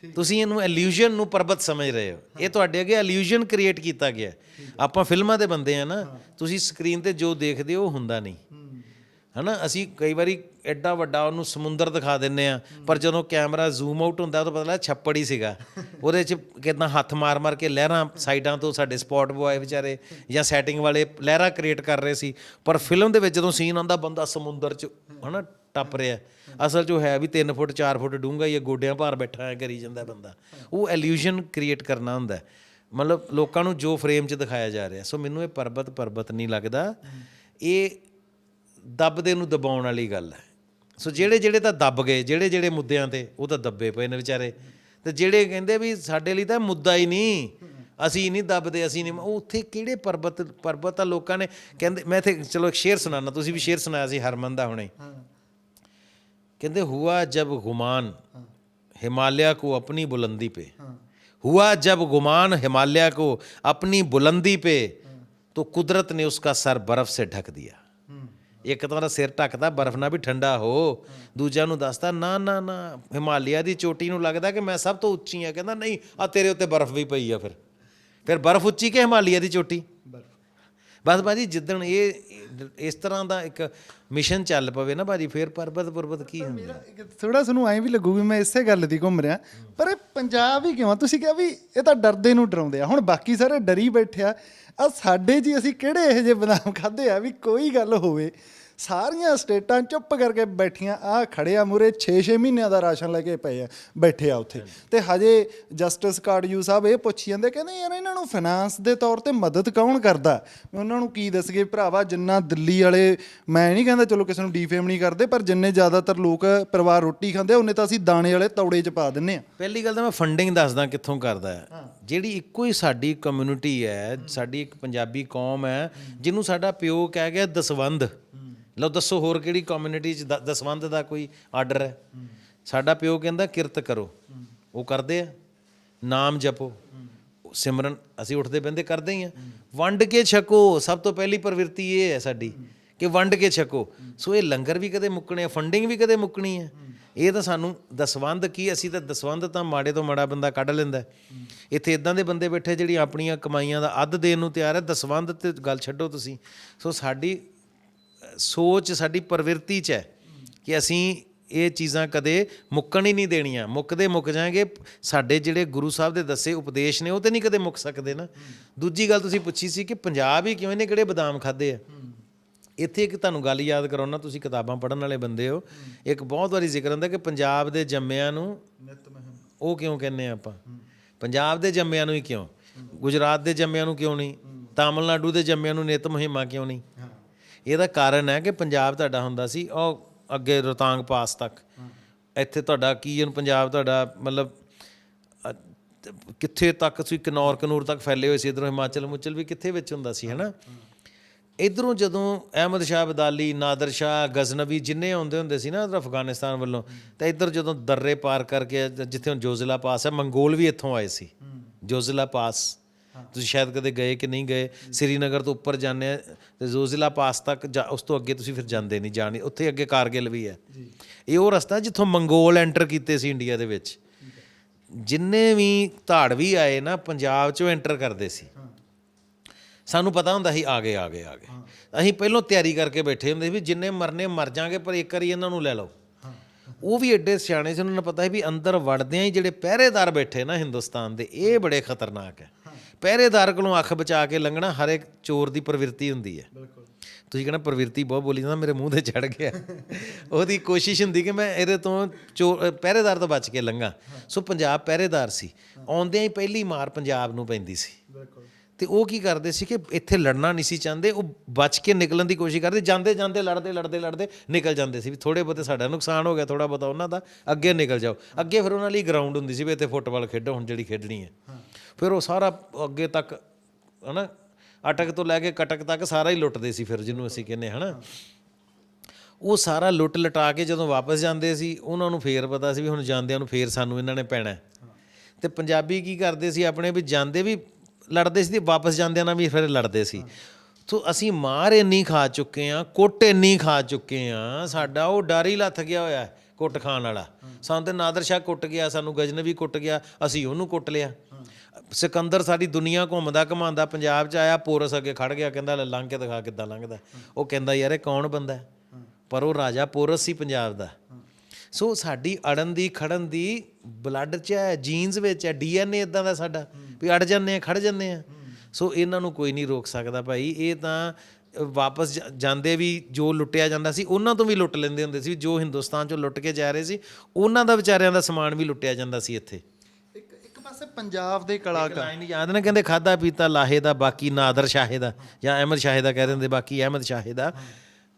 ਤੁਸੀਂ ਇਹਨੂੰ ਇਲੂਜ਼ਨ ਨੂੰ ਪਰਬਤ ਸਮਝ ਰਹੇ ਹੋ, ਇਹ ਤੁਹਾਡੇ ਅੱਗੇ ਇਲੂਜ਼ਨ ਕ੍ਰੀਏਟ ਕੀਤਾ ਗਿਆ। ਆਪਾਂ ਫਿਲਮਾਂ ਦੇ ਬੰਦੇ ਆ ਨਾ, ਤੁਸੀਂ ਸਕਰੀਨ ਤੇ ਜੋ ਦੇਖਦੇ ਹੋ ਉਹ ਹੁੰਦਾ ਨਹੀਂ, ਹੈ ਨਾ। ਅਸੀਂ ਕਈ ਵਾਰੀ ਐਡਾ ਵੱਡਾ ਉਹਨੂੰ ਸਮੁੰਦਰ ਦਿਖਾ ਦਿੰਦੇ ਆ, ਪਰ ਜਦੋਂ ਕੈਮਰਾ ਜ਼ੂਮ ਆਊਟ ਹੁੰਦਾ ਉਦੋਂ ਪਤਾ ਲੱਗਦਾ ਛੱਪੜ ਹੀ ਸੀਗਾ। ਉਹਦੇ 'ਚ ਕਿੱਦਾਂ ਹੱਥ ਮਾਰ ਮਾਰ ਕੇ ਲਹਿਰਾਂ ਸਾਈਡਾਂ ਤੋਂ ਸਾਡੇ ਸਪੌਟ ਬੁਆਏ ਵਿਚਾਰੇ ਜਾਂ ਸੈਟਿੰਗ ਵਾਲੇ ਲਹਿਰਾਂ ਕ੍ਰੀਏਟ ਕਰ ਰਹੇ ਸੀ, ਪਰ ਫਿਲਮ ਦੇ ਵਿੱਚ ਜਦੋਂ ਸੀਨ ਆਉਂਦਾ ਬੰਦਾ ਸਮੁੰਦਰ 'ਚ ਹੈ ਨਾ ਟੱਪ ਰਿਹਾ, ਅਸਲ 'ਚ ਉਹ ਹੈ ਵੀ 3 ਫੁੱਟ 4 ਫੁੱਟ ਡੂੰਘਾ ਹੀ ਗੋਡਿਆਂ ਭਾਰ ਬੈਠਾ ਹੈ ਕਰੀ ਜਾਂਦਾ ਬੰਦਾ। ਉਹ ਇਲੂਜ਼ਨ ਕ੍ਰੀਏਟ ਕਰਨਾ ਹੁੰਦਾ, ਮਤਲਬ ਲੋਕਾਂ ਨੂੰ ਜੋ ਫਰੇਮ 'ਚ ਦਿਖਾਇਆ ਜਾ ਰਿਹਾ। ਸੋ ਮੈਨੂੰ ਇਹ ਪਰਬਤ ਨਹੀਂ ਲੱਗਦਾ, ਇਹ ਦੱਬਦੇ ਨੂੰ ਦਬਾਉਣ ਵਾਲੀ ਗੱਲ ਹੈ। ਸੋ ਜਿਹੜੇ ਤਾਂ ਦੱਬ ਗਏ, ਜਿਹੜੇ ਮੁੱਦਿਆਂ 'ਤੇ, ਉਹ ਤਾਂ ਦੱਬੇ ਪਏ ਨੇ ਵਿਚਾਰੇ, ਅਤੇ ਜਿਹੜੇ ਕਹਿੰਦੇ ਵੀ ਸਾਡੇ ਲਈ ਤਾਂ ਮੁੱਦਾ ਹੀ ਨਹੀਂ, ਅਸੀਂ ਨਹੀਂ ਦੱਬਦੇ, ਅਸੀਂ ਨਹੀਂ, ਉਹ ਉੱਥੇ ਕਿਹੜੇ ਪਰਬਤ ਤਾਂ ਲੋਕਾਂ ਨੇ ਕਹਿੰਦੇ। ਮੈਂ ਇੱਥੇ ਚਲੋ ਇੱਕ ਸ਼ੇਰ ਸੁਣਾਉਣਾ, ਤੁਸੀਂ ਵੀ ਸ਼ੇਰ ਸੁਣਾਇਆ ਸੀ ਹਰਮਨ ਦਾ ਹੁਣੇ। ਕਹਿੰਦੇ ਹੁਆ ਜਬ ਗੁਮਾਨ ਹਿਮਾਲਿਆ ਕੋ ਆਪਣੀ ਬੁਲੰਦੀ पे, हुआ जब गुमान हिमालय को अपनी बुलंदी पे तो कुदरत ने उसका सर बर्फ से ढक दिया। ਇੱਕ ਤਾਂ ਉਹਦਾ ਸਿਰ ਢੱਕਦਾ ਬਰਫ਼ ਨਾਲ ਵੀ ਠੰਡਾ ਹੋ, ਦੂਜਿਆਂ ਨੂੰ ਦੱਸਦਾ ਨਾ ਨਾ ਨਾ ਹਿਮਾਲਿਆ ਦੀ ਚੋਟੀ ਨੂੰ ਲੱਗਦਾ ਕਿ ਮੈਂ ਸਭ ਤੋਂ ਉੱਚੀ ਹਾਂ, ਕਹਿੰਦਾ ਨਹੀਂ ਆ ਤੇਰੇ ਉੱਤੇ ਬਰਫ਼ ਵੀ ਪਈ ਆ। ਫਿਰ ਬਰਫ਼ ਉੱਚੀ ਕਿ ਹਿਮਾਲਿਆ ਦੀ ਚੋਟੀ? ਬਸ ਭਾਜੀ ਜਿੱਦਣ ਇਸ ਤਰ੍ਹਾਂ ਦਾ ਇੱਕ ਮਿਸ਼ਨ ਚੱਲ ਪਵੇ ਨਾ ਭਾਜੀ, ਫਿਰ ਪਰਬਤ ਕੀ ਹੁੰਦਾ। ਥੋੜਾ ਸਾਨੂੰ ਐਂ ਵੀ ਲੱਗੂ ਵੀ ਮੈਂ ਇਸੇ ਗੱਲ ਦੀ ਘੁੰਮ ਰਿਹਾ, ਪਰ ਇਹ ਪੰਜਾਬ ਹੀ ਕਿਉਂ? ਤੁਸੀਂ ਕਿਹਾ ਵੀ ਇਹ ਤਾਂ ਡਰਦੇ ਨੂੰ ਡਰਾਉਂਦੇ ਆ, ਹੁਣ ਬਾਕੀ ਸਾਰੇ ਡਰੀ ਬੈਠੇ ਆ ਸਾਡੇ ਜੀ ਅਸੀਂ ਕਿਹੜੇ ਇਹੋ ਜਿਹੇ ਬਦਾਮ ਖਾਧੇ ਆ ਵੀ ਕੋਈ ਗੱਲ ਹੋਵੇ? ਸਾਰੀਆਂ ਸਟੇਟਾਂ ਚੁੱਪ ਕਰਕੇ ਬੈਠੀਆਂ, ਆ ਖੜੇ ਆ ਮੂਰੇ 6-6 ਮਹੀਨਿਆਂ ਦਾ ਰਾਸ਼ਨ ਲੈ ਕੇ ਪਏ ਆ, ਬੈਠੇ ਆ ਉੱਥੇ। ਤੇ ਹਜੇ ਜਸਟਿਸ ਕਾਰਡਯੂ ਸਾਹਿਬ ਇਹ ਪੁੱਛੀ ਜਾਂਦੇ, ਕਹਿੰਦੇ ਯਾਰ ਇਹਨਾਂ ਨੂੰ ਫਾਈਨਾਂਸ ਦੇ ਤੌਰ ਤੇ ਮਦਦ ਕੌਣ ਕਰਦਾ? ਉਹਨਾਂ ਨੂੰ ਕੀ ਦੱਸਗੇ ਭਰਾਵਾ, ਜਿੰਨਾ ਦਿੱਲੀ ਵਾਲੇ, ਮੈਂ ਨਹੀਂ ਕਹਿੰਦਾ ਚਲੋ ਕਿਸੇ ਨੂੰ ਡੀਫੇਮ ਨਹੀਂ ਕਰਦੇ, ਪਰ ਜਿੰਨੇ ਜ਼ਿਆਦਾਤਰ ਲੋਕ ਪਰਿਵਾਰ ਰੋਟੀ ਖਾਂਦੇ ਉਹਨੇ ਤਾਂ ਅਸੀਂ ਦਾਣੇ ਵਾਲੇ ਤੌੜੇ 'ਚ ਪਾ ਦਿੰਦੇ ਆ। ਪਹਿਲੀ ਗੱਲ ਤਾਂ ਮੈਂ ਫੰਡਿੰਗ ਦੱਸਦਾ ਕਿੱਥੋਂ ਕਰਦਾ ਹੈ। ਜਿਹੜੀ ਇੱਕੋ ਹੀ ਸਾਡੀ ਕਮਿਊਨਿਟੀ ਹੈ, ਸਾਡੀ ਇੱਕ ਪੰਜਾਬੀ ਕੌਮ ਹੈ ਜਿਹਨੂੰ ਸਾਡਾ ਪਿਓ ਕਹਿ ਗਿਆ ਦਸਵੰਧ। ਲਓ ਦੱਸੋ ਹੋਰ ਕਿਹੜੀ ਕਮਿਊਨਿਟੀ 'ਚ ਦਸਵੰਧ ਦਾ ਕੋਈ ਆਰਡਰ ਹੈ? ਸਾਡਾ ਪਿਓ ਕਹਿੰਦਾ ਕਿਰਤ ਕਰੋ, ਉਹ ਕਰਦੇ ਆ। ਨਾਮ ਜਪੋ, ਸਿਮਰਨ ਅਸੀਂ ਉੱਠਦੇ ਬਹਿੰਦੇ ਕਰਦੇ ਹੀ ਆ। ਵੰਡ ਕੇ ਛਕੋ, ਸਭ ਤੋਂ ਪਹਿਲੀ ਪ੍ਰਵਿਰਤੀ ਇਹ ਹੈ ਸਾਡੀ ਕਿ ਵੰਡ ਕੇ ਛਕੋ। ਸੋ ਇਹ ਲੰਗਰ ਵੀ ਕਦੇ ਮੁੱਕਣੇ ਆ, ਫੰਡਿੰਗ ਵੀ ਕਦੇ ਮੁੱਕਣੀ ਹੈ। ਇਹ ਤਾਂ ਸਾਨੂੰ ਦਸਵੰਧ ਕੀ, ਅਸੀਂ ਤਾਂ ਦਸਵੰਧ ਤਾਂ ਮਾੜੇ ਤੋਂ ਮਾੜਾ ਬੰਦਾ ਕੱਢ ਲੈਂਦਾ। ਇੱਥੇ ਇਦਾਂ ਦੇ ਬੰਦੇ ਬੈਠੇ ਜਿਹੜੀ ਆਪਣੀਆਂ ਕਮਾਈਆਂ ਦਾ ਅੱਧ ਦੇਣ ਨੂੰ ਤਿਆਰ ਹੈ, ਦਸਵੰਧ ਤੇ ਗੱਲ ਛੱਡੋ ਤੁਸੀਂ। ਸੋ ਸਾਡੀ ਸੋਚ, ਸਾਡੀ ਪ੍ਰਵਿਰਤੀ 'ਚ ਹੈ ਕਿ ਅਸੀਂ ਇਹ ਚੀਜ਼ਾਂ ਕਦੇ ਮੁੱਕਣ ਹੀ ਨਹੀਂ ਦੇਣੀਆਂ। ਮੁੱਕਦੇ ਮੁੱਕ ਜਾਣਗੇ। ਸਾਡੇ ਜਿਹੜੇ ਗੁਰੂ ਸਾਹਿਬ ਦੇ ਦੱਸੇ ਉਪਦੇਸ਼ ਨੇ ਉਹ ਤਾਂ ਨਹੀਂ ਕਦੇ ਮੁੱਕ ਸਕਦੇ ਨਾ। ਦੂਜੀ ਗੱਲ ਤੁਸੀਂ ਪੁੱਛੀ ਸੀ ਕਿ ਪੰਜਾਬ ਹੀ ਕਿਉਂ, ਇਹਨੇ ਕਿਹੜੇ ਬਦਾਮ ਖਾਧੇ ਆ। ਇੱਥੇ ਇੱਕ ਤੁਹਾਨੂੰ ਗੱਲ ਯਾਦ ਕਰਾਉਣਾ, ਤੁਸੀਂ ਕਿਤਾਬਾਂ ਪੜ੍ਹਨ ਵਾਲੇ ਬੰਦੇ ਹੋ, ਇੱਕ ਬਹੁਤ ਵਾਰੀ ਜ਼ਿਕਰ ਹੁੰਦਾ ਕਿ ਪੰਜਾਬ ਦੇ ਜੰਮਿਆਂ ਨੂੰ ਉਹ ਕਿਉਂ ਕਹਿੰਦੇ ਆ ਆਪਾਂ? ਪੰਜਾਬ ਦੇ ਜੰਮਿਆਂ ਨੂੰ ਹੀ ਕਿਉਂ? ਗੁਜਰਾਤ ਦੇ ਜੰਮਿਆਂ ਨੂੰ ਕਿਉਂ ਨਹੀਂ? ਤਾਮਿਲਨਾਡੂ ਦੇ ਜੰਮਿਆਂ ਨੂੰ ਨਿਤ ਮੁਹਿੰਮਾਂ ਕਿਉਂ ਨਹੀਂ? ਇਹਦਾ ਕਾਰਨ ਹੈ ਕਿ ਪੰਜਾਬ ਤੁਹਾਡਾ ਹੁੰਦਾ ਸੀ ਉਹ ਅੱਗੇ ਰੋਹਤਾਂਗ ਪਾਸ ਤੱਕ। ਇੱਥੇ ਤੁਹਾਡਾ ਕੀ ਇਹਨੂੰ ਪੰਜਾਬ ਤੁਹਾਡਾ ਮਤਲਬ ਕਿੱਥੇ ਤੱਕ ਤੁਸੀਂ ਕਨੂਰ ਤੱਕ ਫੈਲੇ ਹੋਏ ਸੀ। ਇੱਧਰੋਂ ਹਿਮਾਚਲ ਵੀ ਕਿੱਥੇ ਵਿੱਚ ਹੁੰਦਾ ਸੀ, ਹੈ ਨਾ। ਇੱਧਰੋਂ ਜਦੋਂ ਅਹਿਮਦ ਸ਼ਾਹ ਅਬਦਾਲੀ, ਨਾਦਰ ਸ਼ਾਹ, ਗਜ਼ਨਵੀ ਜਿੰਨੇ ਆਉਂਦੇ ਹੁੰਦੇ ਸੀ ਨਾ ਅਫਗਾਨਿਸਤਾਨ ਵੱਲੋਂ, ਤਾਂ ਇੱਧਰ ਜਦੋਂ ਦर्रे ਪਾਰ ਕਰਕੇ ਜਿੱਥੇ ਹੁਣ ਜੋਜ਼ਿਲਾ ਪਾਸ ਹੈ, ਮੰਗੋਲ ਵੀ ਇੱਥੋਂ ਆਏ ਸੀ। ਜੋਜ਼ਿਲਾ ਪਾਸ ਤੁਸੀਂ ਸ਼ਾਇਦ ਕਦੇ ਗਏ ਕਿ ਨਹੀਂ ਗਏ। ਸ੍ਰੀਨਗਰ ਤੋਂ ਉੱਪਰ ਜਾਂਦੇ ਆ ਅਤੇ ਜੋਜ਼ਿਲਾ ਪਾਸ ਤੱਕ ਉਸ ਤੋਂ ਅੱਗੇ ਤੁਸੀਂ ਫਿਰ ਜਾਂਦੇ ਨਹੀਂ, ਜਾਣੀ ਉੱਥੇ ਅੱਗੇ ਕਾਰਗਿਲ ਵੀ ਹੈ। ਇਹ ਉਹ ਰਸਤਾ ਜਿੱਥੋਂ ਮੰਗੋਲ ਐਂਟਰ ਕੀਤੇ ਸੀ ਇੰਡੀਆ ਦੇ ਵਿੱਚ। ਜਿੰਨੇ ਵੀ ਧਾੜਵੀ ਆਏ ਨਾ ਪੰਜਾਬ 'ਚੋਂ ਐਂਟਰ ਕਰਦੇ ਸੀ। ਸਾਨੂੰ ਪਤਾ ਹੁੰਦਾ ਸੀ ਆ ਗਏ। ਅਸੀਂ ਪਹਿਲਾਂ ਤਿਆਰੀ ਕਰਕੇ ਬੈਠੇ ਹੁੰਦੇ ਸੀ ਵੀ ਜਿੰਨੇ ਮਰਨੇ ਮਰ ਜਾਵਾਂਗੇ, ਪਰ ਇੱਕ ਵਾਰੀ ਇਹਨਾਂ ਨੂੰ ਲੈ ਲਓ। ਉਹ ਵੀ ਐਡੇ ਸਿਆਣੇ ਸੀ, ਉਹਨਾਂ ਨੂੰ ਪਤਾ ਸੀ ਵੀ ਅੰਦਰ ਵੜਦਿਆਂ ਹੀ ਜਿਹੜੇ ਪਹਿਰੇਦਾਰ ਬੈਠੇ ਨਾ ਹਿੰਦੁਸਤਾਨ ਦੇ, ਇਹ ਬੜੇ ਖਤਰਨਾਕ ਹੈ। ਪਹਿਰੇਦਾਰ ਕੋਲੋਂ ਅੱਖ ਬਚਾ ਕੇ ਲੰਘਣਾ ਹਰ ਇੱਕ ਚੋਰ ਦੀ ਪ੍ਰਵਿਰਤੀ ਹੁੰਦੀ ਹੈ। ਤੁਸੀਂ ਕਹਿਣਾ ਪ੍ਰਵਿਰਤੀ ਬਹੁਤ ਬੋਲੀ ਜਾਂਦਾ, ਮੇਰੇ ਮੂੰਹ 'ਤੇ ਚੜ੍ਹ ਗਿਆ। ਉਹਦੀ ਕੋਸ਼ਿਸ਼ ਹੁੰਦੀ ਕਿ ਮੈਂ ਇਹਦੇ ਤੋਂ ਪਹਿਰੇਦਾਰ ਤੋਂ ਬਚ ਕੇ ਲੰਘਾਂ। ਸੋ ਪੰਜਾਬ ਪਹਿਰੇਦਾਰ ਸੀ। ਆਉਂਦਿਆਂ ਹੀ ਪਹਿਲੀ ਮਾਰ ਪੰਜਾਬ ਨੂੰ ਪੈਂਦੀ ਸੀ। ਅਤੇ ਉਹ ਕੀ ਕਰਦੇ ਸੀ ਕਿ ਇੱਥੇ ਲੜਨਾ ਨਹੀਂ ਸੀ ਚਾਹੁੰਦੇ, ਉਹ ਬਚ ਕੇ ਨਿਕਲਣ ਦੀ ਕੋਸ਼ਿਸ਼ ਕਰਦੇ। ਜਾਂਦੇ ਲੜਦੇ ਨਿਕਲ ਜਾਂਦੇ ਸੀ ਵੀ ਥੋੜ੍ਹੇ ਬਹੁਤੇ ਸਾਡਾ ਨੁਕਸਾਨ ਹੋ ਗਿਆ, ਥੋੜ੍ਹਾ ਬਹੁਤਾ ਉਹਨਾਂ ਦਾ, ਅੱਗੇ ਨਿਕਲ ਜਾਓ। ਅੱਗੇ ਫਿਰ ਉਹਨਾਂ ਲਈ ਗਰਾਊਂਡ ਹੁੰਦੀ ਸੀ ਵੀ ਇੱਥੇ ਫੁੱਟਬਾਲ ਖੇਡੋ ਹੁਣ ਜਿਹੜੀ ਖੇਡਣੀ ਹੈ। ਫਿਰ ਉਹ ਸਾਰਾ ਅੱਗੇ ਤੱਕ ਹੈ ਨਾ, ਅਟਕ ਤੋਂ ਲੈ ਕੇ ਕਟਕ ਤੱਕ ਸਾਰਾ ਹੀ ਲੁੱਟਦੇ ਸੀ। ਫਿਰ ਜਿਹਨੂੰ ਅਸੀਂ ਕਹਿੰਦੇ ਹੈ ਨਾ, ਉਹ ਸਾਰਾ ਲੁੱਟ ਲਟਾ ਕੇ ਜਦੋਂ ਵਾਪਸ ਜਾਂਦੇ ਸੀ, ਉਹਨਾਂ ਨੂੰ ਫੇਰ ਪਤਾ ਸੀ ਵੀ ਹੁਣ ਜਾਂਦਿਆਂ ਨੂੰ ਫੇਰ ਸਾਨੂੰ ਇਹਨਾਂ ਨੇ ਪੈਣਾ। ਅਤੇ ਪੰਜਾਬੀ ਕੀ ਕਰਦੇ ਸੀ ਆਪਣੇ, ਵੀ ਜਾਂਦੇ ਵੀ ਲੜਦੇ ਸੀ ਅਤੇ ਵਾਪਸ ਜਾਂਦਿਆਂ ਨਾਲ ਵੀ ਫਿਰ ਲੜਦੇ ਸੀ। ਸੋ ਅਸੀਂ ਮਾਰ ਇੰਨੀ ਖਾ ਚੁੱਕੇ ਹਾਂ, ਕੁੱਟ ਇੰਨੀ ਖਾ ਚੁੱਕੇ ਹਾਂ, ਸਾਡਾ ਉਹ ਡਰ ਹੀ ਲੱਥ ਗਿਆ ਹੋਇਆ ਕੁੱਟ ਖਾਣ ਵਾਲਾ। ਸਾਨੂੰ ਤਾਂ ਨਾਦਰ ਸ਼ਾਹ ਕੁੱਟ ਗਿਆ, ਸਾਨੂੰ ਗਜ਼ਨਵੀ ਕੁੱਟ ਗਿਆ, ਅਸੀਂ ਉਹਨੂੰ ਕੁੱਟ ਲਿਆ। ਸਿਕੰਦਰ ਸਾਡੀ ਦੁਨੀਆ ਘੁਮਾਉਂਦਾ ਪੰਜਾਬ 'ਚ ਆਇਆ, ਪੋਰਸ ਅੱਗੇ ਖੜ੍ਹ ਗਿਆ, ਕਹਿੰਦਾ ਲੰਘ ਕੇ ਦਿਖਾ ਕਿੱਦਾਂ ਲੰਘਦਾ। ਉਹ ਕਹਿੰਦਾ ਯਾਰ ਇਹ ਕੌਣ ਬੰਦਾ, ਪਰ ਉਹ ਰਾਜਾ ਪੋਰਸ ਸੀ ਪੰਜਾਬ ਦਾ। ਸੋ ਸਾਡੀ ਅੜਨ ਦੀ ਖੜਨ ਦੀ ਬਲੱਡ 'ਚ ਹੈ, ਜੀਨਸ ਵਿੱਚ ਹੈ, DNA ਇੱਦਾਂ ਦਾ ਸਾਡਾ ਵੀ ਅੜ ਜਾਂਦੇ ਹਾਂ, ਖੜ੍ਹ ਜਾਂਦੇ ਹਾਂ। ਸੋ ਇਹਨਾਂ ਨੂੰ ਕੋਈ ਨਹੀਂ ਰੋਕ ਸਕਦਾ ਭਾਈ। ਇਹ ਤਾਂ ਵਾਪਸ ਜਾਂਦੇ ਵੀ ਜੋ ਲੁੱਟਿਆ ਜਾਂਦਾ ਸੀ ਉਹਨਾਂ ਤੋਂ ਵੀ ਲੁੱਟ ਲੈਂਦੇ ਹੁੰਦੇ ਸੀ। ਜੋ ਹਿੰਦੁਸਤਾਨ 'ਚੋਂ ਲੁੱਟ ਕੇ ਜਾ ਰਹੇ ਸੀ ਉਹਨਾਂ ਦਾ ਵਿਚਾਰਿਆਂ ਦਾ ਸਮਾਨ ਵੀ ਲੁੱਟਿਆ ਜਾਂਦਾ ਸੀ ਇੱਥੇ। ਇੱਕ ਪਾਸੇ ਪੰਜਾਬ ਦੇ ਕਲਾਕਾਰ ਲਾਈਨ ਯਾਦ ਨਾ, ਕਹਿੰਦੇ ਖਾਧਾ ਪੀਤਾ ਲਾਹੇ ਦਾ, ਬਾਕੀ ਨਾਦਰ ਸ਼ਾਹੇ ਦਾ, ਜਾਂ ਅਹਿਮਦ ਸ਼ਾਹੇ ਦਾ ਕਹਿ ਦਿੰਦੇ, ਬਾਕੀ ਅਹਿਮਦ ਸ਼ਾਹੇ ਦਾ।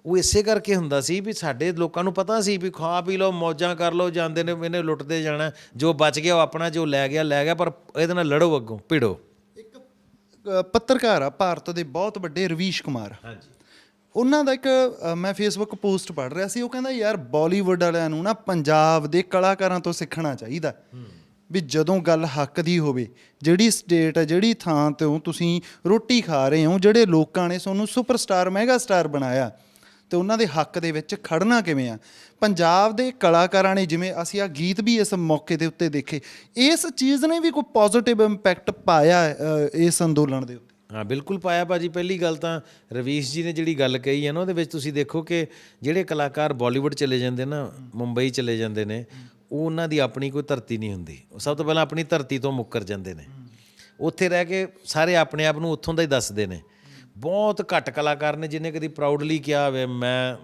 ਉਹ ਇਸੇ ਕਰਕੇ ਹੁੰਦਾ ਸੀ ਵੀ ਸਾਡੇ ਲੋਕਾਂ ਨੂੰ ਪਤਾ ਸੀ ਵੀ ਖਾ ਪੀ ਲਓ, ਮੌਜਾਂ ਕਰ ਲਓ, ਜਾਂਦੇ ਨੇ ਇਹਨੇ ਲੁੱਟਦੇ ਜਾਣਾ, ਜੋ ਬਚ ਗਿਆ ਉਹ ਆਪਣਾ, ਜੋ ਲੈ ਗਿਆ, ਪਰ ਇਹਦੇ ਨਾਲ ਲੜੋ, ਅੱਗੋਂ ਭਿੜੋ। ਇੱਕ ਪੱਤਰਕਾਰ ਆ ਭਾਰਤ ਦੇ ਬਹੁਤ ਵੱਡੇ, ਰਵੀਸ਼ ਕੁਮਾਰ। ਹਾਂਜੀ। ਉਹਨਾਂ ਦਾ ਇੱਕ ਮੈਂ ਫੇਸਬੁੱਕ ਪੋਸਟ ਪੜ੍ਹ ਰਿਹਾ ਸੀ। ਉਹ ਕਹਿੰਦਾ ਯਾਰ ਬਾਲੀਵੁੱਡ ਵਾਲਿਆਂ ਨੂੰ ਨਾ ਪੰਜਾਬ ਦੇ ਕਲਾਕਾਰਾਂ ਤੋਂ ਸਿੱਖਣਾ ਚਾਹੀਦਾ ਵੀ ਜਦੋਂ ਗੱਲ ਹੱਕ ਦੀ ਹੋਵੇ, ਜਿਹੜੀ ਸਟੇਟ ਹੈ, ਜਿਹੜੀ ਥਾਂ ਤੋਂ ਤੁਸੀਂ ਰੋਟੀ ਖਾ ਰਹੇ ਹੋ, ਜਿਹੜੇ ਲੋਕਾਂ ਨੇ ਤੁਹਾਨੂੰ ਸੁਪਰਸਟਾਰ ਮੈਗਾ ਸਟਾਰ ਬਣਾਇਆ, ਅਤੇ ਉਹਨਾਂ ਦੇ ਹੱਕ ਦੇ ਵਿੱਚ ਖੜਨਾ ਕਿਵੇਂ ਆ। ਪੰਜਾਬ ਦੇ ਕਲਾਕਾਰਾਂ ਨੇ, ਜਿਵੇਂ ਅਸੀਂ ਆਹ ਗੀਤ ਵੀ ਇਸ ਮੌਕੇ ਦੇ ਉੱਤੇ ਦੇਖੇ, ਇਸ ਚੀਜ਼ ਨੇ ਵੀ ਕੋਈ ਪੋਜ਼ੀਟਿਵ ਇੰਪੈਕਟ ਪਾਇਆ ਇਸ ਅੰਦੋਲਨ ਦੇ ਉੱਤੇ? ਹਾਂ ਬਿਲਕੁਲ ਪਾਇਆ ਭਾਜੀ। ਪਹਿਲੀ ਗੱਲ ਤਾਂ ਰਵੀਸ਼ ਜੀ ਨੇ ਜਿਹੜੀ ਗੱਲ ਕਹੀ ਹੈ ਨਾ, ਉਹਦੇ ਵਿੱਚ ਤੁਸੀਂ ਦੇਖੋ ਕਿ ਜਿਹੜੇ ਕਲਾਕਾਰ ਬਾਲੀਵੁੱਡ ਚਲੇ ਜਾਂਦੇ ਨਾ, ਮੁੰਬਈ ਚਲੇ ਜਾਂਦੇ ਨੇ, ਉਹ ਉਹਨਾਂ ਦੀ ਆਪਣੀ ਕੋਈ ਧਰਤੀ ਨਹੀਂ ਹੁੰਦੀ। ਉਹ ਸਭ ਤੋਂ ਪਹਿਲਾਂ ਆਪਣੀ ਧਰਤੀ ਤੋਂ ਮੁੱਕਰ ਜਾਂਦੇ ਨੇ, ਉੱਥੇ ਰਹਿ ਕੇ ਸਾਰੇ ਆਪਣੇ ਆਪ ਨੂੰ ਉੱਥੋਂ ਦਾ ਹੀ ਦੱਸਦੇ ਨੇ। ਬਹੁਤ ਘੱਟ ਕਲਾਕਾਰ ਨੇ ਜਿਹਨੇ ਕਦੀ ਪ੍ਰਾਊਡਲੀ ਕਿਹਾ ਹੋਵੇ ਮੈਂ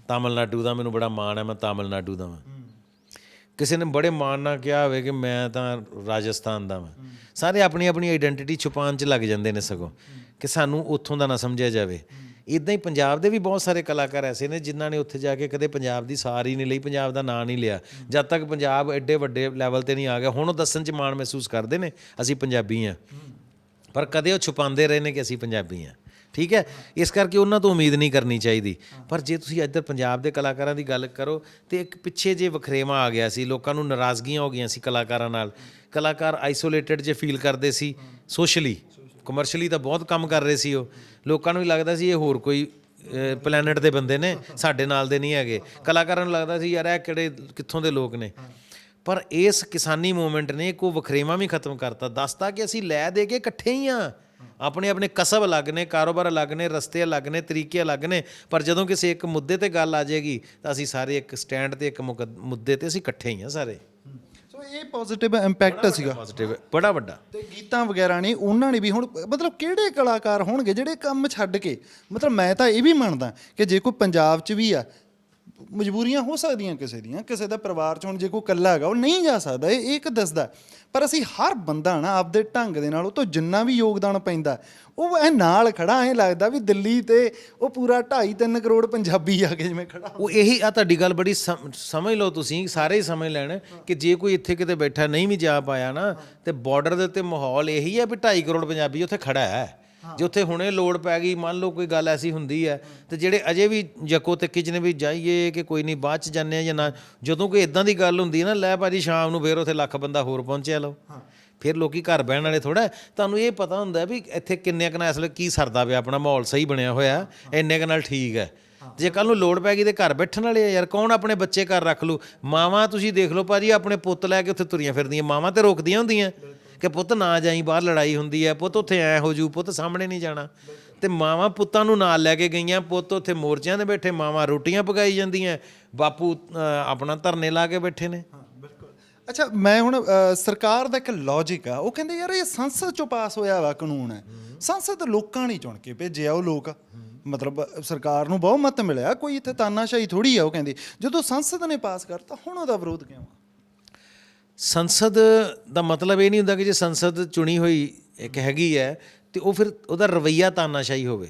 ਤਾਮਿਲਨਾਡੂ ਦਾ, ਮੈਨੂੰ ਬੜਾ ਮਾਣ ਹੈ ਮੈਂ ਤਾਮਿਲਨਾਡੂ ਦਾ ਵਾਂ। ਕਿਸੇ ਨੇ ਬੜੇ ਮਾਣ ਨਾਲ ਕਿਹਾ ਹੋਵੇ ਕਿ ਮੈਂ ਤਾਂ ਰਾਜਸਥਾਨ ਦਾ ਵਾਂ। ਸਾਰੇ ਆਪਣੀ ਆਪਣੀ ਆਈਡੈਂਟੀਟੀ ਛੁਪਾਉਣ 'ਚ ਲੱਗ ਜਾਂਦੇ ਨੇ, ਸਗੋਂ ਕਿ ਸਾਨੂੰ ਉੱਥੋਂ ਦਾ ਨਾ ਸਮਝਿਆ ਜਾਵੇ। ਇੱਦਾਂ ਹੀ ਪੰਜਾਬ ਦੇ ਵੀ ਬਹੁਤ ਸਾਰੇ ਕਲਾਕਾਰ ਐਸੇ ਨੇ ਜਿਨ੍ਹਾਂ ਨੇ ਉੱਥੇ ਜਾ ਕੇ ਕਦੇ ਪੰਜਾਬ ਦੀ ਸਾਰ ਹੀ ਨਹੀਂ ਲਈ, ਪੰਜਾਬ ਦਾ ਨਾਂ ਨਹੀਂ ਲਿਆ। ਜਦ ਤੱਕ ਪੰਜਾਬ ਐਡੇ ਵੱਡੇ ਲੈਵਲ 'ਤੇ ਨਹੀਂ ਆ ਗਿਆ, ਹੁਣ ਉਹ ਦੱਸਣ 'ਚ ਮਾਣ ਮਹਿਸੂਸ ਕਰਦੇ ਨੇ ਅਸੀਂ ਪੰਜਾਬੀ ਹਾਂ, ਪਰ ਕਦੇ ਉਹ ਛੁਪਾਉਂਦੇ ਰਹੇ ਨੇ ਕਿ ਅਸੀਂ ਪੰਜਾਬੀ ਹਾਂ। ਠੀਕ ਹੈ, ਇਸ ਕਰਕੇ ਉਹਨਾਂ ਤੋਂ ਉਮੀਦ ਨਹੀਂ ਕਰਨੀ ਚਾਹੀਦੀ। ਪਰ ਜੇ ਤੁਸੀਂ ਇੱਧਰ ਪੰਜਾਬ ਦੇ ਕਲਾਕਾਰਾਂ ਦੀ ਗੱਲ ਕਰੋ ਤਾਂ ਇੱਕ ਪਿੱਛੇ ਜੇ ਵਖਰੇਵਾਂ ਆ ਗਿਆ ਸੀ, ਲੋਕਾਂ ਨੂੰ ਨਾਰਾਜ਼ਗੀਆਂ ਹੋ ਗਈਆਂ ਸੀ ਕਲਾਕਾਰਾਂ ਨਾਲ। ਕਲਾਕਾਰ ਆਈਸੋਲੇਟਡ ਜੇ ਫੀਲ ਕਰਦੇ ਸੀ ਸੋਸ਼ਲੀ, ਕਮਰਸ਼ਲੀ ਤਾਂ ਬਹੁਤ ਕੰਮ ਕਰ ਰਹੇ ਸੀ ਉਹ, ਲੋਕਾਂ ਨੂੰ ਵੀ ਲੱਗਦਾ ਸੀ ਇਹ ਹੋਰ ਕੋਈ ਪਲੈਨਟ ਦੇ ਬੰਦੇ ਨੇ, ਸਾਡੇ ਨਾਲ ਦੇ ਨਹੀਂ ਹੈਗੇ। ਕਲਾਕਾਰਾਂ ਨੂੰ ਲੱਗਦਾ ਸੀ ਯਾਰ ਇਹ ਕਿਹੜੇ ਕਿੱਥੋਂ ਦੇ ਲੋਕ ਨੇ। ਪਰ ਇਸ ਕਿਸਾਨੀ ਮੂਵਮੈਂਟ ਨੇ ਇੱਕ ਉਹ ਵਖਰੇਵਾਂ ਵੀ ਖਤਮ ਕਰਤਾ, ਦੱਸਤਾ ਕਿ ਅਸੀਂ ਲੈ ਦੇ ਕੇ ਇਕੱਠੇ ਹੀ ਹਾਂ। ਆਪਣੇ ਆਪਣੇ ਕਸਬ ਅਲੱਗ ਨੇ, ਕਾਰੋਬਾਰ ਅਲੱਗ ਨੇ, ਰਸਤੇ ਅਲੱਗ ਨੇ, ਤਰੀਕੇ ਅਲੱਗ ਨੇ, ਪਰ ਜਦੋਂ ਕਿਸੇ ਇੱਕ ਮੁੱਦੇ 'ਤੇ ਗੱਲ ਆ ਜਾਏਗੀ ਤਾਂ ਅਸੀਂ ਸਾਰੇ ਇੱਕ ਸਟੈਂਡ 'ਤੇ, ਇੱਕ ਮੁੱਦੇ 'ਤੇ ਅਸੀਂ ਇਕੱਠੇ ਹੀ ਹਾਂ ਸਾਰੇ। ਸੋ ਇਹ ਪੋਜ਼ਿਟਿਵ ਇੰਪੈਕਟ ਸੀਗਾ, ਪੋਜ਼ਿਟਿਵ ਬੜਾ ਵੱਡਾ। ਤੇ ਗੀਤਾਂ ਵਗੈਰਾ ਨੇ ਉਹਨਾਂ ਨੇ ਵੀ ਹੁਣ ਮਤਲਬ ਕਿਹੜੇ ਕਲਾਕਾਰ ਹੋਣਗੇ ਜਿਹੜੇ ਕੰਮ ਛੱਡ ਕੇ, ਮਤਲਬ ਮੈਂ ਤਾਂ ਇਹ ਵੀ ਮੰਨਦਾ ਕਿ ਜੇ ਕੋਈ ਪੰਜਾਬ 'ਚ ਵੀ ਆ, ਮਜਬੂਰੀਆਂ ਹੋ ਸਕਦੀਆਂ ਕਿਸੇ ਦੀਆਂ, ਕਿਸੇ ਦਾ ਪਰਿਵਾਰ 'ਚ ਹੁਣ ਜੇ ਕੋਈ ਇਕੱਲਾ ਹੈਗਾ ਉਹ ਨਹੀਂ ਜਾ ਸਕਦਾ, ਇਹ ਇੱਕ ਦੱਸਦਾ। ਪਰ ਅਸੀਂ ਹਰ ਬੰਦਾ ਨਾ ਆਪਦੇ ਢੰਗ ਦੇ ਨਾਲ ਉਹ ਤੋਂ ਜਿੰਨਾ ਵੀ ਯੋਗਦਾਨ ਪੈਂਦਾ ਉਹ ਐ ਨਾਲ ਖੜਾ, ਐਂ ਲੱਗਦਾ ਵੀ ਦਿੱਲੀ ਤੇ ਉਹ ਪੂਰਾ 2.5-3 ਕਰੋੜ ਪੰਜਾਬੀ ਆ ਕੇ ਜਿਵੇਂ ਖੜਾ। ਉਹ ਇਹੀ ਆ ਤੁਹਾਡੀ ਗੱਲ ਬੜੀ ਸਮਝ ਲਓ ਤੁਸੀਂ, ਸਾਰੇ ਹੀ ਸਮਝ ਲੈਣ ਕਿ ਜੇ ਕੋਈ ਇੱਥੇ ਕਿਤੇ ਬੈਠਾ ਨਹੀਂ ਵੀ ਜਾ ਪਾਇਆ ਨਾ, ਤੇ ਬਾਰਡਰ ਦੇ ਉੱਤੇ ਮਾਹੌਲ ਇਹੀ ਹੈ ਵੀ 2.5 ਕਰੋੜ ਪੰਜਾਬੀ ਉੱਥੇ ਖੜਾ ਹੈ। ਜੇ ਉੱਥੇ ਹੁਣੇ ਲੋੜ ਪੈ ਗਈ, ਮੰਨ ਲਓ ਕੋਈ ਗੱਲ ਐਸੀ ਹੁੰਦੀ ਹੈ, ਤੇ ਜਿਹੜੇ ਅਜੇ ਵੀ ਜੱਕੋ ਤੱਕੀ 'ਚ ਨੇ ਵੀ ਜਾਈਏ ਕਿ ਕੋਈ ਨਹੀਂ ਬਾਅਦ 'ਚ ਜਾਂਦੇ ਹਾਂ ਜਾਂ ਨਾ, ਜਦੋਂ ਕੋਈ ਇਦਾਂ ਦੀ ਗੱਲ ਹੁੰਦੀ ਹੈ ਨਾ, ਲੈ ਭਾਜੀ ਸ਼ਾਮ ਨੂੰ ਫਿਰ ਉੱਥੇ ਲੱਖ ਬੰਦਾ ਹੋਰ ਪਹੁੰਚਿਆ ਲਓ। ਫਿਰ ਲੋਕੀ ਘਰ ਬਹਿਣ ਵਾਲੇ ਥੋੜ੍ਹਾ, ਤੁਹਾਨੂੰ ਇਹ ਪਤਾ ਹੁੰਦਾ ਵੀ ਇੱਥੇ ਕਿੰਨੇ ਕੁ ਨਾਲ ਇਸ ਵੇਲੇ ਕੀ ਸਰਦਾ ਪਿਆ, ਆਪਣਾ ਮਾਹੌਲ ਸਹੀ ਬਣਿਆ ਹੋਇਆ, ਇੰਨੇ ਕੁ ਨਾਲ ਠੀਕ ਹੈ। ਜੇ ਕੱਲ੍ਹ ਨੂੰ ਲੋੜ ਪੈ ਗਈ ਤੇ ਘਰ ਬੈਠਣ ਵਾਲੇ ਆ ਯਾਰ, ਕੌਣ ਆਪਣੇ ਬੱਚੇ ਘਰ ਰੱਖ ਲੂ। ਮਾਵਾਂ ਤੁਸੀਂ ਦੇਖ ਲਓ ਭਾਜੀ, ਆਪਣੇ ਪੁੱਤ ਲੈ ਕੇ ਉੱਥੇ ਤੁਰੀਆਂ ਫਿਰਦੀਆਂ, ਮਾਵਾਂ ਤੇ ਰੋਕਦੀਆਂ ਹੁੰਦੀਆਂ ਕਿ ਪੁੱਤ ਨਾ ਜਾਈ, ਬਾਹਰ ਲੜਾਈ ਹੁੰਦੀ ਹੈ, ਪੁੱਤ ਉੱਥੇ ਐਂ ਹੋ ਜੂ, ਪੁੱਤ ਸਾਹਮਣੇ ਨਹੀਂ ਜਾਣਾ। ਤੇ ਮਾਵਾਂ ਪੁੱਤਾਂ ਨੂੰ ਨਾਲ ਲੈ ਕੇ ਗਈਆਂ, ਪੁੱਤ ਉੱਥੇ ਮੋਰਚਿਆਂ 'ਤੇ ਬੈਠੇ, ਮਾਵਾਂ ਰੋਟੀਆਂ ਪਕਾਈ ਜਾਂਦੀਆਂ, ਬਾਪੂ ਆਪਣਾ ਧਰਨੇ ਲਾ ਕੇ ਬੈਠੇ ਨੇ। ਅੱਛਾ, ਮੈਂ ਹੁਣ ਸਰਕਾਰ ਦਾ ਇੱਕ ਲੌਜਿਕ ਆ, ਉਹ ਕਹਿੰਦੇ ਯਾਰ ਇਹ ਸੰਸਦ 'ਚੋਂ ਪਾਸ ਹੋਇਆ ਵਾ ਕਾਨੂੰਨ ਹੈ, ਸੰਸਦ ਲੋਕਾਂ ਨੇ ਚੁਣ ਕੇ ਭੇਜਿਆ ਉਹ ਲੋਕ, ਮਤਲਬ ਸਰਕਾਰ ਨੂੰ ਬਹੁਮਤ ਮਿਲਿਆ, ਕੋਈ ਇੱਥੇ ਤਾਨਾਸ਼ਾਹੀ ਥੋੜ੍ਹੀ ਆ। ਉਹ ਕਹਿੰਦੇ ਜਦੋਂ ਸੰਸਦ ਨੇ ਪਾਸ ਕਰਤਾ ਹੁਣ ਉਹਦਾ ਵਿਰੋਧ ਕਿਉਂ? ਸੰਸਦ ਦਾ ਮਤਲਬ ਇਹ ਨਹੀਂ ਹੁੰਦਾ ਕਿ ਜੇ ਸੰਸਦ ਚੁਣੀ ਹੋਈ ਇੱਕ ਹੈਗੀ ਹੈ ਤੇ ਉਹ ਫਿਰ ਉਹਦਾ ਰਵੱਈਆ ਤਾਨਾਸ਼ਾਹੀ ਹੋਵੇ।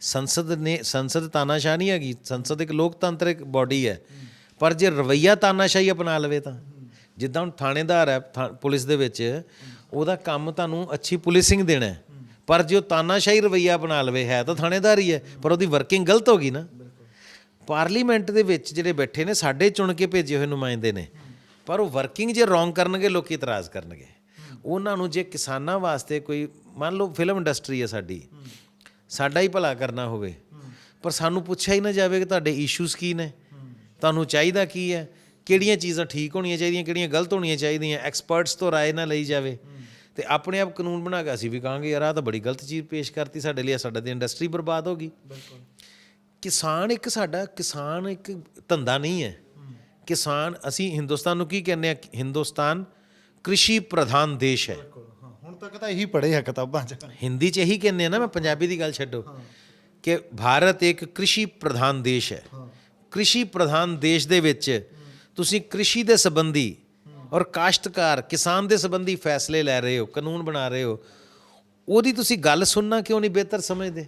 ਸੰਸਦ ਤਾਨਾਸ਼ਾਹ ਨਹੀਂ ਹੈਗੀ, ਸੰਸਦ ਇੱਕ ਲੋਕਤੰਤਰਿਕ ਬੋਡੀ ਹੈ। ਪਰ ਜੇ ਰਵੱਈਆ ਤਾਨਾਸ਼ਾਹੀ ਅਪਣਾ ਲਵੇ ਤਾਂ, ਜਿੱਦਾਂ ਹੁਣ ਥਾਣੇਦਾਰ ਹੈ ਪੁਲਿਸ ਦੇ ਵਿੱਚ, ਉਹਦਾ ਕੰਮ ਤੁਹਾਨੂੰ ਅੱਛੀ ਪੁਲਿਸਿੰਗ ਦੇਣਾ, ਪਰ ਜੇ ਉਹ ਤਾਨਾਸ਼ਾਹੀ ਰਵੱਈਆ ਅਪਣਾ ਲਵੇ, ਹੈ ਤਾਂ ਥਾਣੇਦਾਰ ਹੀ ਹੈ ਪਰ ਉਹਦੀ ਵਰਕਿੰਗ ਗਲਤ ਹੋ ਗਈ ਨਾ। ਪਾਰਲੀਮੈਂਟ ਦੇ ਵਿੱਚ ਜਿਹੜੇ ਬੈਠੇ ਨੇ ਸਾਡੇ ਚੁਣ ਕੇ ਭੇਜੇ ਹੋਏ ਨੁਮਾਇੰਦੇ ਨੇ, ਪਰ ਉਹ ਵਰਕਿੰਗ ਜੇ ਰੋਂਗ ਕਰਨਗੇ ਲੋਕੀ ਇਤਰਾਜ਼ ਕਰਨਗੇ। ਉਹਨਾਂ ਨੂੰ ਜੇ ਕਿਸਾਨਾਂ ਵਾਸਤੇ ਕੋਈ, ਮੰਨ ਲਓ ਫਿਲਮ ਇੰਡਸਟਰੀ ਹੈ ਸਾਡੀ, ਸਾਡਾ ਹੀ ਭਲਾ ਕਰਨਾ ਹੋਵੇ, ਪਰ ਸਾਨੂੰ ਪੁੱਛਿਆ ਹੀ ਨਾ ਜਾਵੇ ਕਿ ਤੁਹਾਡੇ ਇਸ਼ੂਜ਼ ਕੀ ਨੇ, ਤੁਹਾਨੂੰ ਚਾਹੀਦਾ ਕੀ ਹੈ, ਕਿਹੜੀਆਂ ਚੀਜ਼ਾਂ ਠੀਕ ਹੋਣੀਆਂ ਚਾਹੀਦੀਆਂ, ਕਿਹੜੀਆਂ ਗਲਤ ਹੋਣੀਆਂ ਚਾਹੀਦੀਆਂ, ਐਕਸਪਰਟਸ ਤੋਂ ਰਾਏ ਨਾ ਲਈ ਜਾਵੇ, ਤੇ ਆਪਣੇ ਆਪ ਕਾਨੂੰਨ ਬਣਾ ਕੇ ਅਸੀਂ ਵੀ ਕਹਾਂਗੇ ਯਾਰ ਆਹ ਤਾਂ ਬੜੀ ਗਲਤ ਚੀਜ਼ ਪੇਸ਼ ਕਰਤੀ ਸਾਡੇ ਲਈ, ਸਾਡਾ ਦੀ ਇੰਡਸਟਰੀ ਬਰਬਾਦ ਹੋ ਗਈ। ਕਿਸਾਨ ਇੱਕ ਧੰਦਾ ਨਹੀਂ ਹੈ। ਕਿਸਾਨ, ਅਸੀਂ ਹਿੰਦੁਸਤਾਨ ਨੂੰ ਕੀ ਕਹਿੰਦੇ ਹਾਂ? ਹਿੰਦੁਸਤਾਨ ਕ੍ਰਿਸ਼ੀ ਪ੍ਰਧਾਨ ਦੇਸ਼ ਹੈ। ਹੁਣ ਤੱਕ ਤਾਂ ਇਹੀ ਪੜ੍ਹੇ ਆ ਕਿਤਾਬਾਂ 'ਚ, ਹਿੰਦੀ 'ਚ ਇਹੀ ਕਹਿੰਦੇ ਆ ਨਾ, ਮੈਂ ਪੰਜਾਬੀ ਦੀ ਗੱਲ ਛੱਡੋ, ਕਿ ਭਾਰਤ ਇੱਕ ਕ੍ਰਿਸ਼ੀ ਪ੍ਰਧਾਨ ਦੇਸ਼ ਹੈ। ਕ੍ਰਿਸ਼ੀ ਪ੍ਰਧਾਨ ਦੇਸ਼ ਦੇ ਵਿੱਚ ਤੁਸੀਂ ਕ੍ਰਿਸ਼ੀ ਦੇ ਸੰਬੰਧੀ ਔਰ ਕਾਸ਼ਤਕਾਰ ਕਿਸਾਨ ਦੇ ਸੰਬੰਧੀ ਫੈਸਲੇ ਲੈ ਰਹੇ ਹੋ, ਕਾਨੂੰਨ ਬਣਾ ਰਹੇ ਹੋ, ਉਹਦੀ ਤੁਸੀਂ ਗੱਲ ਸੁਣਨਾ ਕਿਉਂ ਨਹੀਂ ਬਿਹਤਰ ਸਮਝਦੇ?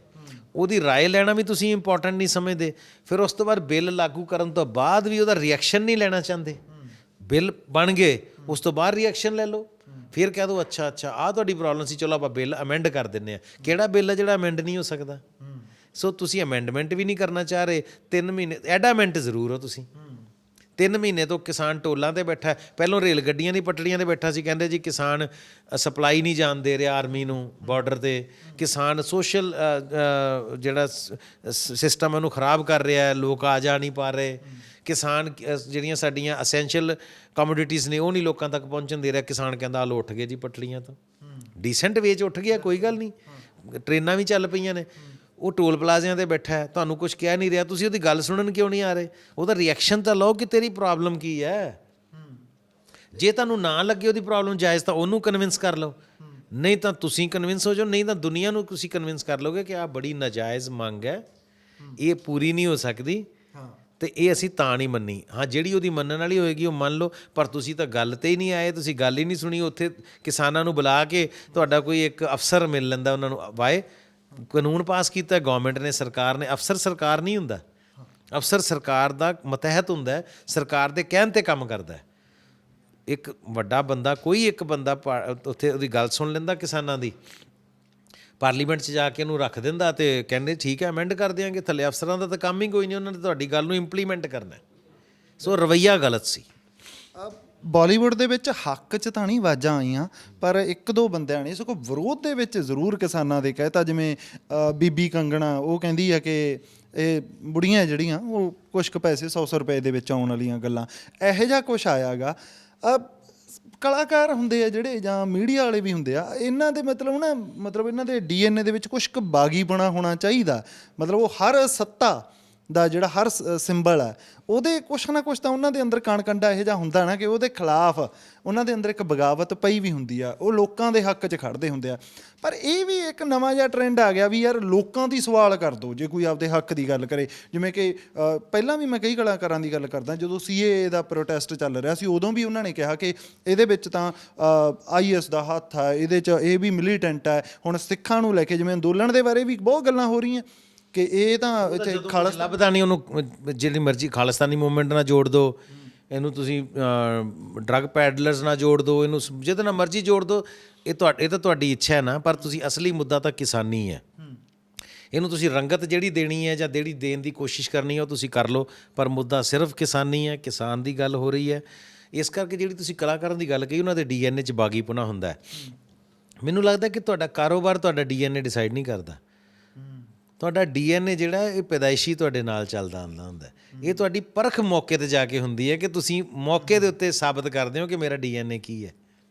ਉਹਦੀ ਰਾਏ ਲੈਣਾ ਵੀ ਤੁਸੀਂ ਇੰਪੋਰਟੈਂਟ ਨਹੀਂ ਸਮਝਦੇ? ਫਿਰ ਉਸ ਤੋਂ ਬਾਅਦ ਬਿੱਲ ਲਾਗੂ ਕਰਨ ਤੋਂ ਬਾਅਦ ਵੀ ਉਹਦਾ ਰਿਐਕਸ਼ਨ ਨਹੀਂ ਲੈਣਾ ਚਾਹੁੰਦੇ। ਬਿੱਲ ਬਣ ਗਏ, ਉਸ ਤੋਂ ਬਾਅਦ ਰਿਐਕਸ਼ਨ ਲੈ ਲਓ, ਫਿਰ ਕਹਿ ਦਿਓ ਅੱਛਾ ਆਹ ਤੁਹਾਡੀ ਪ੍ਰੋਬਲਮ ਸੀ, ਚਲੋ ਆਪਾਂ ਬਿੱਲ ਅਮੈਂਡ ਕਰ ਦਿੰਦੇ ਹਾਂ। ਕਿਹੜਾ ਬਿੱਲ ਹੈ ਜਿਹੜਾ ਅਮੈਂਡ ਨਹੀਂ ਹੋ ਸਕਦਾ? ਸੋ ਤੁਸੀਂ ਅਮੈਂਡਮੈਂਟ ਵੀ ਨਹੀਂ ਕਰਨਾ ਚਾਹ ਰਹੇ, 3 ਮਹੀਨੇ ਐਡਾਮੈਂਟ ਜ਼ਰੂਰ ਹੋ ਤੁਸੀਂ। 3 ਮਹੀਨੇ ਤੋਂ ਕਿਸਾਨ ਟੋਲਾਂ 'ਤੇ ਬੈਠਾ, ਪਹਿਲੋਂ ਰੇਲ ਗੱਡੀਆਂ ਦੀ ਪਟੜੀਆਂ 'ਤੇ ਬੈਠਾ ਸੀ, ਕਹਿੰਦੇ ਜੀ ਕਿਸਾਨ ਸਪਲਾਈ ਨਹੀਂ ਜਾਣ ਦੇ ਰਿਹਾ ਆਰਮੀ ਨੂੰ ਬਾਰਡਰ 'ਤੇ, ਕਿਸਾਨ ਸੋਸ਼ਲ ਜਿਹੜਾ ਸਿਸਟਮ ਉਹਨੂੰ ਖਰਾਬ ਕਰ ਰਿਹਾ ਹੈ, ਲੋਕ ਆ ਜਾ ਨਹੀਂ ਪਾ ਰਹੇ, ਕਿਸਾਨ ਜਿਹੜੀਆਂ ਸਾਡੀਆਂ ਅਸੈਂਸ਼ੀਅਲ ਕਮੋਡਿਟੀਜ਼ ਨੇ ਉਹ ਨਹੀਂ ਲੋਕਾਂ ਤੱਕ ਪਹੁੰਚਣ ਦੇ ਰਿਹਾ। ਕਿਸਾਨ ਕਹਿੰਦਾ ਲੋ ਉੱਠ ਗਏ ਜੀ ਪਟੜੀਆਂ ਤੋਂ, ਡੀਸੈਂਟ ਵੇ 'ਚ ਉੱਠ ਗਿਆ, ਕੋਈ ਗੱਲ ਨਹੀਂ, ਟ੍ਰੇਨਾਂ ਵੀ ਚੱਲ ਪਈਆਂ ਨੇ, ਉਹ ਟੋਲ ਪਲਾਜ਼ਿਆਂ ਤੇ ਬੈਠਾ ਹੈ, ਤੁਹਾਨੂੰ ਕੁਝ ਕਹਿ ਨਹੀਂ ਰਿਹਾ, ਤੁਸੀਂ ਉਹਦੀ ਗੱਲ ਸੁਣਨ ਕਿਉਂ ਨਹੀਂ ਆ ਰਹੇ? ਉਹਦਾ ਰਿਐਕਸ਼ਨ ਤਾਂ ਲਓ ਕਿ ਤੇਰੀ ਪ੍ਰੋਬਲਮ ਕੀ ਹੈ। ਜੇ ਤੁਹਾਨੂੰ ਨਾ ਲੱਗੇ ਉਹਦੀ ਪ੍ਰੋਬਲਮ ਜਾਇਜ਼ ਤਾਂ ਉਹਨੂੰ ਕਨਵਿੰਸ ਕਰ ਲਓ, ਨਹੀਂ ਤਾਂ ਤੁਸੀਂ ਕਨਵਿੰਸ ਹੋ ਜਾਓ, ਨਹੀਂ ਤਾਂ ਦੁਨੀਆ ਨੂੰ ਤੁਸੀਂ ਕਨਵਿੰਸ ਕਰ ਲਓਗੇ ਕਿ ਆਹ ਬੜੀ ਨਾਜਾਇਜ਼ ਮੰਗ ਹੈ, ਇਹ ਪੂਰੀ ਨਹੀਂ ਹੋ ਸਕਦੀ ਤੇ ਇਹ ਅਸੀਂ ਤਾਂ ਨਹੀਂ ਮੰਨੀ। ਹਾਂ, ਜਿਹੜੀ ਉਹਦੀ ਮੰਨਣ ਵਾਲੀ ਹੋਏਗੀ ਉਹ ਮੰਨ ਲਓ, ਪਰ ਤੁਸੀਂ ਤਾਂ ਗੱਲ ਤੇ ਹੀ ਨਹੀਂ ਆਏ, ਤੁਸੀਂ ਗੱਲ ਹੀ ਨਹੀਂ ਸੁਣੀ। ਉੱਥੇ ਕਿਸਾਨਾਂ ਨੂੰ ਬੁਲਾ ਕੇ ਤੁਹਾਡਾ ਕੋਈ ਇੱਕ ਅਫਸਰ ਮਿਲ ਲੈਂਦਾ ਉਹਨਾਂ ਨੂੰ, ਵਾਏ ਕਾਨੂੰਨ ਪਾਸ ਕੀਤਾ ਗਵਰਨਮੈਂਟ ਨੇ, ਸਰਕਾਰ ਨੇ। ਅਫਸਰ ਸਰਕਾਰ ਨਹੀਂ ਹੁੰਦਾ, ਅਫਸਰ ਸਰਕਾਰ ਦਾ ਮਤਹਿਤ ਹੁੰਦਾ ਹੈ, ਸਰਕਾਰ ਦੇ ਕਹਿਣ 'ਤੇ ਕੰਮ ਕਰਦਾ ਹੈ। ਇੱਕ ਵੱਡਾ ਬੰਦਾ, ਕੋਈ ਇੱਕ ਬੰਦਾ ਉੱਥੇ ਉਹਦੀ ਗੱਲ ਸੁਣ ਲੈਂਦਾ ਕਿਸਾਨਾਂ ਦੀ, ਪਾਰਲੀਮੈਂਟ 'ਚ ਜਾ ਕੇ ਉਹਨੂੰ ਰੱਖ ਦਿੰਦਾ ਤੇ ਕਹਿੰਦੇ ਠੀਕ ਹੈ ਅਮੈਂਡ ਕਰ ਦਿਆਂਗੇ। ਥੱਲੇ ਅਫਸਰਾਂ ਦਾ ਤਾਂ ਕੰਮ ਹੀ ਕੋਈ ਨਹੀਂ, ਉਹਨਾਂ ਨੇ ਤੁਹਾਡੀ ਗੱਲ ਨੂੰ ਇੰਪਲੀਮੈਂਟ ਕਰਨਾ। ਸੋ ਰਵੱਈਆ ਗਲਤ ਸੀ। ਬਾਲੀਵੁੱਡ ਦੇ ਵਿੱਚ ਹੱਕ 'ਚ ਤਾਂ ਨਹੀਂ ਆਵਾਜ਼ਾਂ ਆਈਆਂ, ਪਰ ਇੱਕ ਦੋ ਬੰਦਿਆਂ ਨੇ ਸਗੋਂ ਵਿਰੋਧ ਦੇ ਵਿੱਚ ਜ਼ਰੂਰ ਕਿਸਾਨਾਂ ਦੇ ਕਹਿਤਾ, ਜਿਵੇਂ ਬੀਬੀ ਕੰਗਣਾ, ਉਹ ਕਹਿੰਦੀ ਆ ਕਿ ਇਹ ਬੁੜੀਆਂ ਜਿਹੜੀਆਂ ਉਹ ਕੁਛ ਕੁ ਪੈਸੇ 100 ਰੁਪਏ ਦੇ ਵਿੱਚ ਆਉਣ ਵਾਲੀਆਂ ਗੱਲਾਂ, ਇਹੋ ਜਿਹਾ ਕੁਛ ਆਇਆ ਗਾ। ਕਲਾਕਾਰ ਹੁੰਦੇ ਆ ਜਿਹੜੇ ਜਾਂ ਮੀਡੀਆ ਵਾਲੇ ਵੀ ਹੁੰਦੇ ਆ, ਇਹਨਾਂ ਦੇ ਮਤਲਬ ਇਹਨਾਂ ਦੇ DNA ਦੇ ਵਿੱਚ ਕੁਛ ਕੁ ਬਾਗੀਪਣਾ ਹੋਣਾ ਚਾਹੀਦਾ। ਮਤਲਬ ਉਹ ਹਰ ਸੱਤਾ ਦਾ ਜਿਹੜਾ ਹਰ ਸਿੰਬਲ ਹੈ ਉਹਦੇ ਕੁਛ ਨਾ ਕੁਛ ਤਾਂ ਉਹਨਾਂ ਦੇ ਅੰਦਰ ਕਣਕੰਡਾ ਇਹੋ ਜਿਹਾ ਹੁੰਦਾ ਨਾ ਕਿ ਉਹਦੇ ਖਿਲਾਫ ਉਹਨਾਂ ਦੇ ਅੰਦਰ ਇੱਕ ਬਗਾਵਤ ਪਈ ਵੀ ਹੁੰਦੀ ਆ, ਉਹ ਲੋਕਾਂ ਦੇ ਹੱਕ 'ਚ ਖੜਦੇ ਹੁੰਦੇ ਆ। ਪਰ ਇਹ ਵੀ ਇੱਕ ਨਵਾਂ ਜਿਹਾ ਟ੍ਰੈਂਡ ਆ ਗਿਆ ਵੀ ਯਾਰ ਲੋਕਾਂ ਦੀ ਸਵਾਲ ਕਰ ਦਿਓ ਜੇ ਕੋਈ ਆਪਦੇ ਹੱਕ ਦੀ ਗੱਲ ਕਰੇ। ਜਿਵੇਂ ਕਿ ਪਹਿਲਾਂ ਵੀ ਮੈਂ ਕਈ ਕਲਾਕਾਰਾਂ ਦੀ ਗੱਲ ਕਰਦਾ, ਜਦੋਂ CAA ਦਾ ਪ੍ਰੋਟੈਸਟ ਚੱਲ ਰਿਹਾ ਸੀ ਉਦੋਂ ਵੀ ਉਹਨਾਂ ਨੇ ਕਿਹਾ ਕਿ ਇਹਦੇ ਵਿੱਚ ਤਾਂ IS ਦਾ ਹੱਥ ਹੈ, ਇਹਦੇ 'ਚ ਇਹ ਵੀ ਮਿਲੀਟੈਂਟ ਹੈ। ਹੁਣ ਸਿੱਖਾਂ ਨੂੰ ਲੈ ਕੇ ਜਿਵੇਂ ਅੰਦੋਲਨ ਦੇ ਬਾਰੇ ਵੀ ਬਹੁਤ ਗੱਲਾਂ ਹੋ ਰਹੀਆਂ ਕਿ ਇਹ ਤਾਂ ਇੱਥੇ ਲੱਭਦਾ ਨਹੀਂ, ਉਹਨੂੰ ਜਿਹੜੀ ਮਰਜ਼ੀ ਖਾਲਿਸਤਾਨੀ ਮੂਵਮੈਂਟ ਨਾਲ ਜੋੜ ਦਿਓ, ਇਹਨੂੰ ਤੁਸੀਂ ਡਰੱਗ ਪੈਡਲਰਸ ਨਾਲ ਜੋੜ ਦਿਓ, ਇਹਨੂੰ ਜਿਹਦੇ ਨਾਲ ਮਰਜ਼ੀ ਜੋੜ ਦਿਓ, ਇਹ ਤਾਂ ਤੁਹਾਡੀ ਇੱਛਾ ਹੈ ਨਾ। ਪਰ ਤੁਸੀਂ ਅਸਲੀ ਮੁੱਦਾ ਤਾਂ ਕਿਸਾਨੀ ਹੈ। ਇਹਨੂੰ ਤੁਸੀਂ ਰੰਗਤ ਜਿਹੜੀ ਦੇਣੀ ਹੈ ਜਾਂ ਜਿਹੜੀ ਦੇਣ ਦੀ ਕੋਸ਼ਿਸ਼ ਕਰਨੀ ਹੈ ਉਹ ਤੁਸੀਂ ਕਰ ਲਓ, ਪਰ ਮੁੱਦਾ ਸਿਰਫ ਕਿਸਾਨੀ ਹੈ, ਕਿਸਾਨ ਦੀ ਗੱਲ ਹੋ ਰਹੀ ਹੈ। ਇਸ ਕਰਕੇ ਜਿਹੜੀ ਤੁਸੀਂ ਕਲਾਕਾਰਾਂ ਦੀ ਗੱਲ ਕਹੀ, ਉਹਨਾਂ ਦੇ DNA 'ਚ ਬਾਗੀਪੁਣਾ ਹੁੰਦਾ ਹੈ। ਮੈਨੂੰ ਲੱਗਦਾ ਕਿ ਤੁਹਾਡਾ ਕਾਰੋਬਾਰ ਤੁਹਾਡਾ DNA ਡਿਸਾਈਡ ਨਹੀਂ ਕਰਦਾ। ਤੁਹਾਡਾ DNA ਜਿਹੜਾ ਇਹ ਪੈਦਾਇਸ਼ੀ ਤੁਹਾਡੇ ਨਾਲ ਚੱਲਦਾ ਆਉਂਦਾ ਹੁੰਦਾ। ਇਹ ਤੁਹਾਡੀ ਪਰਖ ਮੌਕੇ 'ਤੇ ਜਾ ਕੇ ਹੁੰਦੀ ਹੈ ਕਿ ਤੁਸੀਂ ਮੌਕੇ ਦੇ ਉੱਤੇ ਸਾਬਤ ਕਰਦੇ ਹੋ ਕਿ ਮੇਰਾ DNA ਕੀ ਹੈ।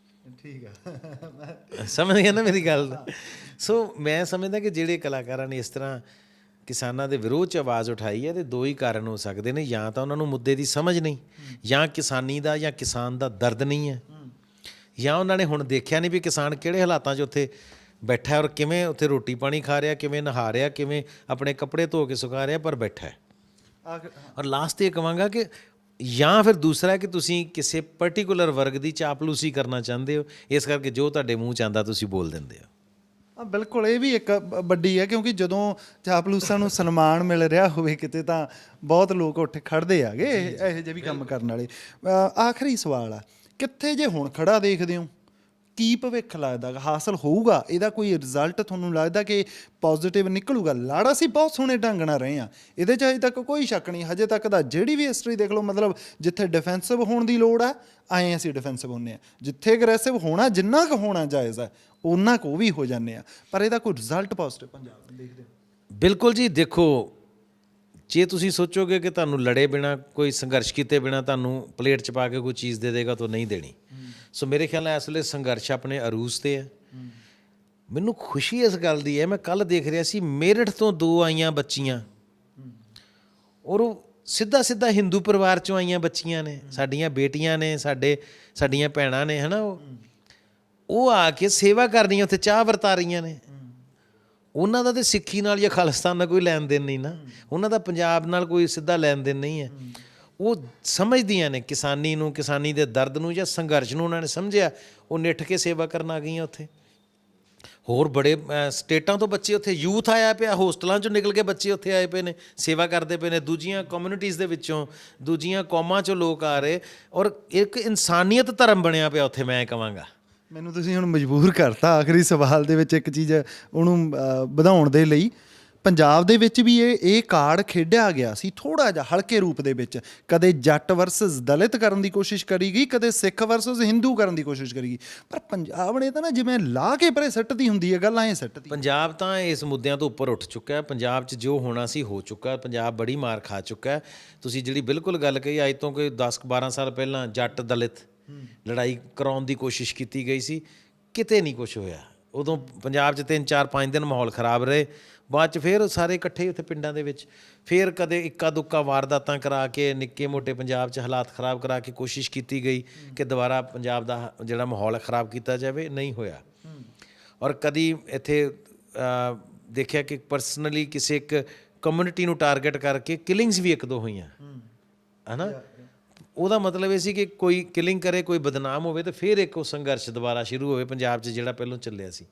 ਠੀਕ ਆ, ਸਮਝ ਗਿਆ ਨਾ ਮੇਰੀ ਗੱਲ। ਸੋ ਮੈਂ ਸਮਝਦਾ ਕਿ ਜਿਹੜੇ ਕਲਾਕਾਰਾਂ ਨੇ ਇਸ ਤਰ੍ਹਾਂ ਕਿਸਾਨਾਂ ਦੇ ਵਿਰੋਧ 'ਚ ਆਵਾਜ਼ ਉਠਾਈ ਹੈ, ਤੇ ਦੋ ਹੀ ਕਾਰਨ ਹੋ ਸਕਦੇ ਨੇ, ਜਾਂ ਤਾਂ ਉਹਨਾਂ ਨੂੰ ਮੁੱਦੇ ਦੀ ਸਮਝ ਨਹੀਂ, ਜਾਂ ਕਿਸਾਨੀ ਦਾ ਜਾਂ ਕਿਸਾਨ ਦਾ ਦਰਦ ਨਹੀਂ ਹੈ, ਜਾਂ ਉਹਨਾਂ ਨੇ ਹੁਣ ਦੇਖਿਆ ਨਹੀਂ ਵੀ ਕਿਸਾਨ ਕਿਹੜੇ ਹਾਲਾਤਾਂ 'ਚ ਉੱਥੇ ਬੈਠਾ ਔਰ ਕਿਵੇਂ ਉੱਥੇ ਰੋਟੀ ਪਾਣੀ ਖਾ ਰਿਹਾ, ਕਿਵੇਂ ਨਹਾ ਰਿਹਾ, ਕਿਵੇਂ ਆਪਣੇ ਕੱਪੜੇ ਧੋ ਕੇ ਸੁਕਾ ਰਿਹਾ, ਪਰ ਬੈਠਾ ਹੈ। ਔਰ ਲਾਸਟ 'ਤੇ ਇਹ ਕਹਾਂਗਾ ਕਿ ਜਾਂ ਫਿਰ ਦੂਸਰਾ ਕਿ ਤੁਸੀਂ ਕਿਸੇ ਪਰਟੀਕੂਲਰ ਵਰਗ ਦੀ ਚਾਪਲੂਸੀ ਕਰਨਾ ਚਾਹੁੰਦੇ ਹੋ, ਇਸ ਕਰਕੇ ਜੋ ਤੁਹਾਡੇ ਮੂੰਹ 'ਚ ਆਉਂਦਾ ਤੁਸੀਂ ਬੋਲ ਦਿੰਦੇ ਹੋ। ਬਿਲਕੁਲ, ਇਹ ਵੀ ਇੱਕ ਵੱਡੀ ਹੈ, ਕਿਉਂਕਿ ਜਦੋਂ ਚਾਪਲੂਸਾਂ ਨੂੰ ਸਨਮਾਨ ਮਿਲ ਰਿਹਾ ਹੋਵੇ ਕਿਤੇ ਤਾਂ ਬਹੁਤ ਲੋਕ ਉੱਠ ਖੜ੍ਹਦੇ ਆਗੇ ਇਹੋ ਜਿਹੇ ਵੀ ਕੰਮ ਕਰਨ ਵਾਲੇ। ਆਖਰੀ ਸਵਾਲ ਆ, ਕਿੱਥੇ ਜੇ ਹੁਣ ਖੜਾ ਦੇਖਦੇ ਹੋ, ਕੀ ਭਵਿੱਖ ਲੱਗਦਾ ਹਾਸਲ ਹੋਊਗਾ ਇਹਦਾ? ਕੋਈ ਰਿਜ਼ਲਟ ਤੁਹਾਨੂੰ ਲੱਗਦਾ ਕਿ ਪੋਜ਼ਿਟਿਵ ਨਿਕਲੂਗਾ? ਲਾੜਾ ਅਸੀਂ ਬਹੁਤ ਸੋਹਣੇ ਢੰਗ ਨਾਲ ਰਹੇ ਹਾਂ, ਇਹਦੇ 'ਚ ਹਜੇ ਤੱਕ ਕੋਈ ਸ਼ੱਕ ਨਹੀਂ। ਹਜੇ ਤੱਕ ਦਾ ਜਿਹੜੀ ਵੀ ਹਿਸਟਰੀ ਦੇਖ ਲਓ, ਮਤਲਬ ਜਿੱਥੇ ਡਿਫੈਂਸਿਵ ਹੋਣ ਦੀ ਲੋੜ ਹੈ ਆਏ ਅਸੀਂ ਡਿਫੈਂਸਿਵ ਹੁੰਦੇ ਹਾਂ, ਜਿੱਥੇ ਅਗਰੈਸਿਵ ਹੋਣਾ ਜਿੰਨਾ ਕੁ ਹੋਣਾ ਜਾਇਜ਼ ਹੈ ਉਹਨਾਂ ਕੁ ਵੀ ਹੋ ਜਾਂਦੇ ਆ। ਪਰ ਇਹਦਾ ਕੋਈ ਰਿਜ਼ਲਟ ਪੋਜ਼ਿਟਿਵ ਪੰਜਾਬ ਨੂੰ ਦੇਖਦੇ ਹੋ? ਬਿਲਕੁਲ ਜੀ। ਦੇਖੋ, ਜੇ ਤੁਸੀਂ ਸੋਚੋਗੇ ਕਿ ਤੁਹਾਨੂੰ ਲੜੇ ਬਿਨਾਂ, ਕੋਈ ਸੰਘਰਸ਼ ਕੀਤੇ ਬਿਨਾਂ ਤੁਹਾਨੂੰ ਪਲੇਟ 'ਚ ਪਾ ਕੇ ਕੋਈ ਚੀਜ਼ ਦੇ ਦੇਗਾ ਤਾਂ ਨਹੀਂ ਦੇਣੀ। ਸੋ ਮੇਰੇ ਖਿਆਲ ਨਾਲ ਇਸ ਵੇਲੇ ਸੰਘਰਸ਼ ਆਪਣੇ ਅਰੂਜ 'ਤੇ ਹੈ। ਮੈਨੂੰ ਖੁਸ਼ੀ ਇਸ ਗੱਲ ਦੀ ਹੈ, ਮੈਂ ਕੱਲ੍ਹ ਦੇਖ ਰਿਹਾ ਸੀ ਮੇਰਠ ਤੋਂ 2 ਆਈਆਂ ਬੱਚੀਆਂ, ਔਰ ਉਹ ਸਿੱਧਾ ਹਿੰਦੂ ਪਰਿਵਾਰ 'ਚੋਂ ਆਈਆਂ ਬੱਚੀਆਂ ਨੇ, ਸਾਡੀਆਂ ਬੇਟੀਆਂ ਨੇ, ਸਾਡੀਆਂ ਭੈਣਾਂ ਨੇ, ਹੈ ਨਾ। ਉਹ ਆ ਕੇ ਸੇਵਾ ਕਰਨੀਆਂ, ਉੱਥੇ ਚਾਹ ਵਰਤਾ ਰਹੀਆਂ ਨੇ। ਉਹਨਾਂ ਦਾ ਤਾਂ ਸਿੱਖੀ ਨਾਲ ਜਾਂ ਖਾਲਿਸਤਾਨ ਨਾਲ ਕੋਈ ਲੈਣ ਦੇਣ ਨਹੀਂ ਨਾ, ਉਹਨਾਂ ਦਾ ਪੰਜਾਬ ਨਾਲ ਕੋਈ ਸਿੱਧਾ ਲੈਣ ਦੇਣ ਨਹੀਂ ਹੈ। ਉਹ ਸਮਝਦੀਆਂ ਨੇ ਕਿਸਾਨੀ ਨੂੰ, ਕਿਸਾਨੀ ਦੇ ਦਰਦ ਨੂੰ ਜਾਂ ਸੰਘਰਸ਼ ਨੂੰ ਉਹਨਾਂ ਨੇ ਸਮਝਿਆ, ਉਹ ਨਿੱਠ ਕੇ ਸੇਵਾ ਕਰਨ ਆ ਗਈਆਂ ਉੱਥੇ। ਹੋਰ ਬੜੇ ਸਟੇਟਾਂ ਤੋਂ ਬੱਚੇ ਉੱਥੇ, ਯੂਥ ਆਇਆ ਪਿਆ, ਹੋਸਟਲਾਂ 'ਚੋਂ ਨਿਕਲ ਕੇ ਬੱਚੇ ਉੱਥੇ ਆਏ ਪਏ ਨੇ, ਸੇਵਾ ਕਰਦੇ ਪਏ ਨੇ। ਦੂਜੀਆਂ ਕਮਿਊਨਿਟੀਜ਼ ਦੇ ਵਿੱਚੋਂ, ਦੂਜੀਆਂ ਕੌਮਾਂ 'ਚੋਂ ਲੋਕ ਆ ਰਹੇ, ਔਰ ਇੱਕ ਇਨਸਾਨੀਅਤ ਧਰਮ ਬਣਿਆ ਪਿਆ ਉੱਥੇ। ਮੈਂ ਕਹਾਂਗਾ, ਮੈਨੂੰ ਤੁਸੀਂ ਹੁਣ ਮਜਬੂਰ ਕਰਤਾ ਆਖਰੀ ਸਵਾਲ ਦੇ ਵਿੱਚ ਇੱਕ ਚੀਜ਼ ਉਹਨੂੰ ਵਧਾਉਣ ਦੇ ਲਈ। ਪੰਜਾਬ ਦੇ ਵਿੱਚ ਵੀ ਇਹ ਕਾਰਡ ਖੇਡਿਆ ਗਿਆ ਸੀ ਥੋੜ੍ਹਾ ਜਿਹਾ ਹਲਕੇ ਰੂਪ ਦੇ ਵਿੱਚ। ਕਦੇ ਜੱਟ ਵਰਸਸ ਦਲਿਤ ਕਰਨ ਦੀ ਕੋਸ਼ਿਸ਼ ਕਰੀ ਗਈ, ਕਦੇ ਸਿੱਖ ਵਰਸਸ ਹਿੰਦੂ ਕਰਨ ਦੀ ਕੋਸ਼ਿਸ਼ ਕਰੀ ਗਈ, ਪਰ ਪੰਜਾਬ ਨੇ ਤਾਂ ਨਾ ਜਿਵੇਂ ਲਾ ਕੇ ਪਰੇ ਸੱਟਦੀ ਹੁੰਦੀ ਹੈ ਗੱਲ, ਐਂ ਸੱਟਦੀ। ਪੰਜਾਬ ਤਾਂ ਇਸ ਮੁੱਦਿਆਂ ਤੋਂ ਉੱਪਰ ਉੱਠ ਚੁੱਕਾ ਹੈ। ਪੰਜਾਬ 'ਚ ਜੋ ਹੋਣਾ ਸੀ ਹੋ ਚੁੱਕਾ। ਪੰਜਾਬ ਬੜੀ ਮਾਰ ਖਾ ਚੁੱਕਾ ਹੈ। ਤੁਸੀਂ ਜਿਹੜੀ ਬਿਲਕੁਲ ਗੱਲ ਕਹੀ, ਅੱਜ ਤੋਂ ਕੋਈ 10-12 ਸਾਲ ਪਹਿਲਾਂ ਜੱਟ ਦਲਿਤ ਲੜਾਈ ਕਰਾਉਣ ਦੀ ਕੋਸ਼ਿਸ਼ ਕੀਤੀ ਗਈ ਸੀ, ਕਿਤੇ ਨਹੀਂ ਕੁਛ ਹੋਇਆ। ਉਦੋਂ ਪੰਜਾਬ 'ਚ 3 4 5 ਦਿਨ ਮਾਹੌਲ ਖਰਾਬ ਰਹੇ, ਬਾਅਦ 'ਚ ਫਿਰ ਸਾਰੇ ਇਕੱਠੇ ਉੱਥੇ ਪਿੰਡਾਂ ਦੇ ਵਿੱਚ, ਫਿਰ ਕਦੇ ਇੱਕਾ ਦੁੱਕਾ ਵਾਰਦਾਤਾਂ ਕਰਾ ਕੇ ਨਿੱਕੇ ਮੋਟੇ ਪੰਜਾਬ 'ਚ ਹਾਲਾਤ ਖਰਾਬ ਕਰਾ ਕੇ ਕੋਸ਼ਿਸ਼ ਕੀਤੀ ਗਈ ਕਿ ਦੁਬਾਰਾ ਪੰਜਾਬ ਦਾ ਜਿਹੜਾ ਮਾਹੌਲ ਖਰਾਬ ਕੀਤਾ ਜਾਵੇ, ਨਹੀਂ ਹੋਇਆ। ਔਰ ਕਦੀ ਇੱਥੇ ਦੇਖਿਆ ਕਿ ਪਰਸਨਲੀ ਕਿਸੇ ਇੱਕ ਕਮਿਊਨਿਟੀ ਨੂੰ ਟਾਰਗੇਟ ਕਰਕੇ ਕਿਲਿੰਗਸ ਵੀ ਇੱਕ ਦੋ ਹੋਈਆਂ, ਹੈ ਨਾ। ਉਹਦਾ ਮਤਲਬ ਇਹ ਸੀ ਕਿ ਕੋਈ ਕਿਲਿੰਗ ਕਰੇ, ਕੋਈ ਬਦਨਾਮ ਹੋਵੇ, ਤੇ ਫਿਰ ਇੱਕ ਉਹ ਸੰਘਰਸ਼ ਦੁਬਾਰਾ ਸ਼ੁਰੂ ਹੋਵੇ ਪੰਜਾਬ 'ਚ ਜਿਹੜਾ ਪਹਿਲਾਂ ਚੱਲਿਆ ਸੀ।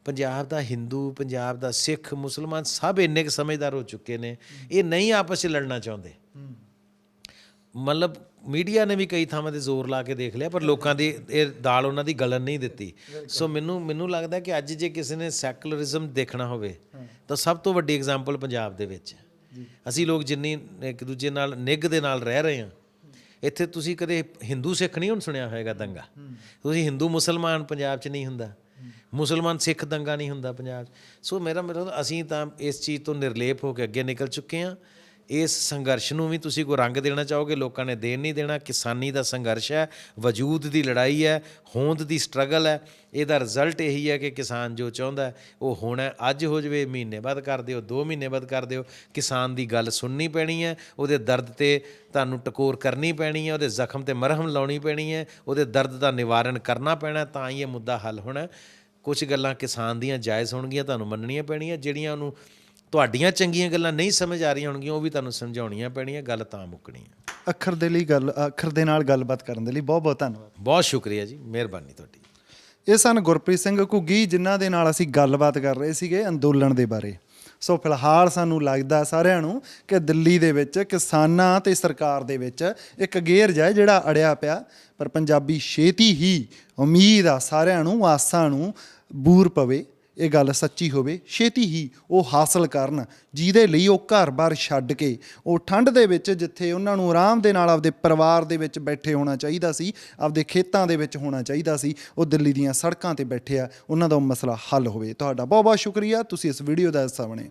ਪੰਜਾਬ ਦਾ ਹਿੰਦੂ, ਪੰਜਾਬ ਦਾ ਸਿੱਖ, ਮੁਸਲਮਾਨ ਸਭ ਇੰਨੇ ਕੁ ਸਮਝਦਾਰ ਹੋ ਚੁੱਕੇ ਨੇ, ਇਹ ਨਹੀਂ ਆਪਸ 'ਚ ਲੜਨਾ ਚਾਹੁੰਦੇ। ਮਤਲਬ ਮੀਡੀਆ ਨੇ ਵੀ ਕਈ ਥਾਵਾਂ 'ਤੇ ਜ਼ੋਰ ਲਾ ਕੇ ਦੇਖ ਲਿਆ, ਪਰ ਲੋਕਾਂ ਦੀ ਇਹ ਦਾਲ ਉਹਨਾਂ ਦੀ ਗਲਣ ਨਹੀਂ ਦਿੱਤੀ। ਸੋ ਮੈਨੂੰ ਲੱਗਦਾ ਕਿ ਅੱਜ ਜੇ ਕਿਸੇ ਨੇ ਸੈਕੂਲਰਿਜ਼ਮ ਦੇਖਣਾ ਹੋਵੇ ਤਾਂ ਸਭ ਤੋਂ ਵੱਡੀ ਐਗਜ਼ਾਮਪਲ ਪੰਜਾਬ ਦੇ ਵਿੱਚ। ਅਸੀਂ ਲੋਕ ਜਿੰਨੀ ਇੱਕ ਦੂਜੇ ਨਾਲ ਨਿੱਘ ਦੇ ਨਾਲ ਰਹਿ ਰਹੇ ਹਾਂ, ਇੱਥੇ ਤੁਸੀਂ ਕਦੇ ਹਿੰਦੂ ਸਿੱਖ ਨਹੀਂ ਹੁਣ ਸੁਣਿਆ ਹੋਏਗਾ ਦੰਗਾ, ਤੁਸੀਂ ਹਿੰਦੂ ਮੁਸਲਮਾਨ ਪੰਜਾਬ 'ਚ ਨਹੀਂ ਹੁੰਦਾ, ਮੁਸਲਮਾਨ ਸਿੱਖ ਦੰਗਾ ਨਹੀਂ ਹੁੰਦਾ ਪੰਜਾਬ 'ਚ। ਸੋ ਮੇਰਾ ਅਸੀਂ ਤਾਂ ਇਸ ਚੀਜ਼ ਤੋਂ ਨਿਰਲੇਪ ਹੋ ਕੇ ਅੱਗੇ ਨਿਕਲ ਚੁੱਕੇ ਹਾਂ। ਇਸ ਸੰਘਰਸ਼ ਨੂੰ ਵੀ ਤੁਸੀਂ ਕੋਈ ਰੰਗ ਦੇਣਾ ਚਾਹੋਗੇ, ਲੋਕਾਂ ਨੇ ਦੇਣ ਨਹੀਂ ਦੇਣਾ। ਕਿਸਾਨੀ ਦਾ ਸੰਘਰਸ਼ ਹੈ, ਵਜੂਦ ਦੀ ਲੜਾਈ ਹੈ, ਹੋਂਦ ਦੀ ਸਟਰਗਲ ਹੈ। ਇਹਦਾ ਰਿਜ਼ਲਟ ਇਹੀ ਹੈ ਕਿ ਕਿਸਾਨ ਜੋ ਚਾਹੁੰਦਾ ਉਹ ਹੋਣਾ। ਅੱਜ ਹੋ ਜਾਵੇ, ਮਹੀਨੇ ਬਾਅਦ ਕਰ ਦਿਓ, 2 ਮਹੀਨੇ ਬਾਅਦ ਕਰ ਦਿਓ, ਕਿਸਾਨ ਦੀ ਗੱਲ ਸੁਣਨੀ ਪੈਣੀ ਹੈ, ਉਹਦੇ ਦਰਦ 'ਤੇ ਤੁਹਾਨੂੰ ਟਕੋਰ ਕਰਨੀ ਪੈਣੀ ਹੈ, ਉਹਦੇ ਜ਼ਖਮ 'ਤੇ ਮਰਹਮ ਲਾਉਣੀ ਪੈਣੀ ਹੈ, ਉਹਦੇ ਦਰਦ ਦਾ ਨਿਵਾਰਨ ਕਰਨਾ ਪੈਣਾ, ਤਾਂ ਹੀ ਇਹ ਮੁੱਦਾ ਹੱਲ ਹੋਣਾ। ਕੁਛ ਗੱਲਾਂ ਕਿਸਾਨ ਦੀਆਂ ਜਾਇਜ਼ ਹੋਣਗੀਆਂ, ਤੁਹਾਨੂੰ ਮੰਨਣੀਆਂ ਪੈਣੀਆਂ। ਜਿਹੜੀਆਂ ਉਹਨੂੰ ਤੁਹਾਡੀਆਂ ਚੰਗੀਆਂ ਗੱਲਾਂ ਨਹੀਂ ਸਮਝ ਆ ਰਹੀਆਂ ਹੋਣਗੀਆਂ, ਉਹ ਵੀ ਤੁਹਾਨੂੰ ਸਮਝਾਉਣੀਆਂ ਪੈਣੀਆਂ। ਗੱਲ ਤਾਂ ਮੁੱਕਣੀ ਹੈ। ਅੱਖਰ ਦੇ ਨਾਲ ਗੱਲਬਾਤ ਕਰਨ ਦੇ ਲਈ ਬਹੁਤ ਬਹੁਤ ਧੰਨਵਾਦ। ਬਹੁਤ ਸ਼ੁਕਰੀਆ ਜੀ, ਮਿਹਰਬਾਨੀ ਤੁਹਾਡੀ। ਇਹ ਸਨ ਗੁਰਪ੍ਰੀਤ ਸਿੰਘ ਘੁੱਗੀ, ਜਿਨ੍ਹਾਂ ਦੇ ਨਾਲ ਅਸੀਂ ਗੱਲਬਾਤ ਕਰ ਰਹੇ ਸੀਗੇ ਅੰਦੋਲਨ ਦੇ ਬਾਰੇ। ਸੋ ਫਿਲਹਾਲ ਸਾਨੂੰ ਲੱਗਦਾ ਸਾਰਿਆਂ ਨੂੰ ਕਿ ਦਿੱਲੀ ਦੇ ਵਿੱਚ ਕਿਸਾਨਾਂ ਤੇ ਸਰਕਾਰ ਦੇ ਵਿੱਚ ਇੱਕ ਗੇਰ ਜਿਹਾ ਜਿਹੜਾ ਅੜਿਆ ਪਿਆ, ਪਰ ਪੰਜਾਬੀ ਛੇਤੀ ਹੀ, ਉਮੀਦ ਆ ਸਾਰਿਆਂ ਨੂੰ, ਆਸਾਂ ਨੂੰ ਬੂਰ ਪਵੇ, ਇਹ ਗੱਲ ਸੱਚੀ ਹੋਵੇ, ਛੇਤੀ ਹੀ ਉਹ ਹਾਸਲ ਕਰਨ ਜਿਹਦੇ ਲਈ ਉਹ ਘਰ-ਬਾਰ ਛੱਡ ਕੇ ਉਹ ਠੰਡ ਦੇ ਵਿੱਚ, ਜਿੱਥੇ ਉਹਨਾਂ ਨੂੰ ਆਰਾਮ ਦੇ ਨਾਲ ਆਪਦੇ ਪਰਿਵਾਰ ਦੇ ਵਿੱਚ ਬੈਠੇ ਹੋਣਾ ਚਾਹੀਦਾ ਸੀ, ਆਪਦੇ ਖੇਤਾਂ ਦੇ ਵਿੱਚ ਹੋਣਾ ਚਾਹੀਦਾ ਸੀ, ਉਹ ਦਿੱਲੀ ਦੀਆਂ ਸੜਕਾਂ ਤੇ ਬੈਠੇ ਆ। ਉਹਨਾਂ ਦਾ ਉਹ ਮਸਲਾ ਹੱਲ ਹੋਵੇ। ਤੁਹਾਡਾ ਬਹੁਤ ਬਹੁਤ ਸ਼ੁਕਰੀਆ, ਤੁਸੀਂ ਇਸ ਵੀਡੀਓ ਦਾ ਹਿੱਸਾ ਬਣੇ।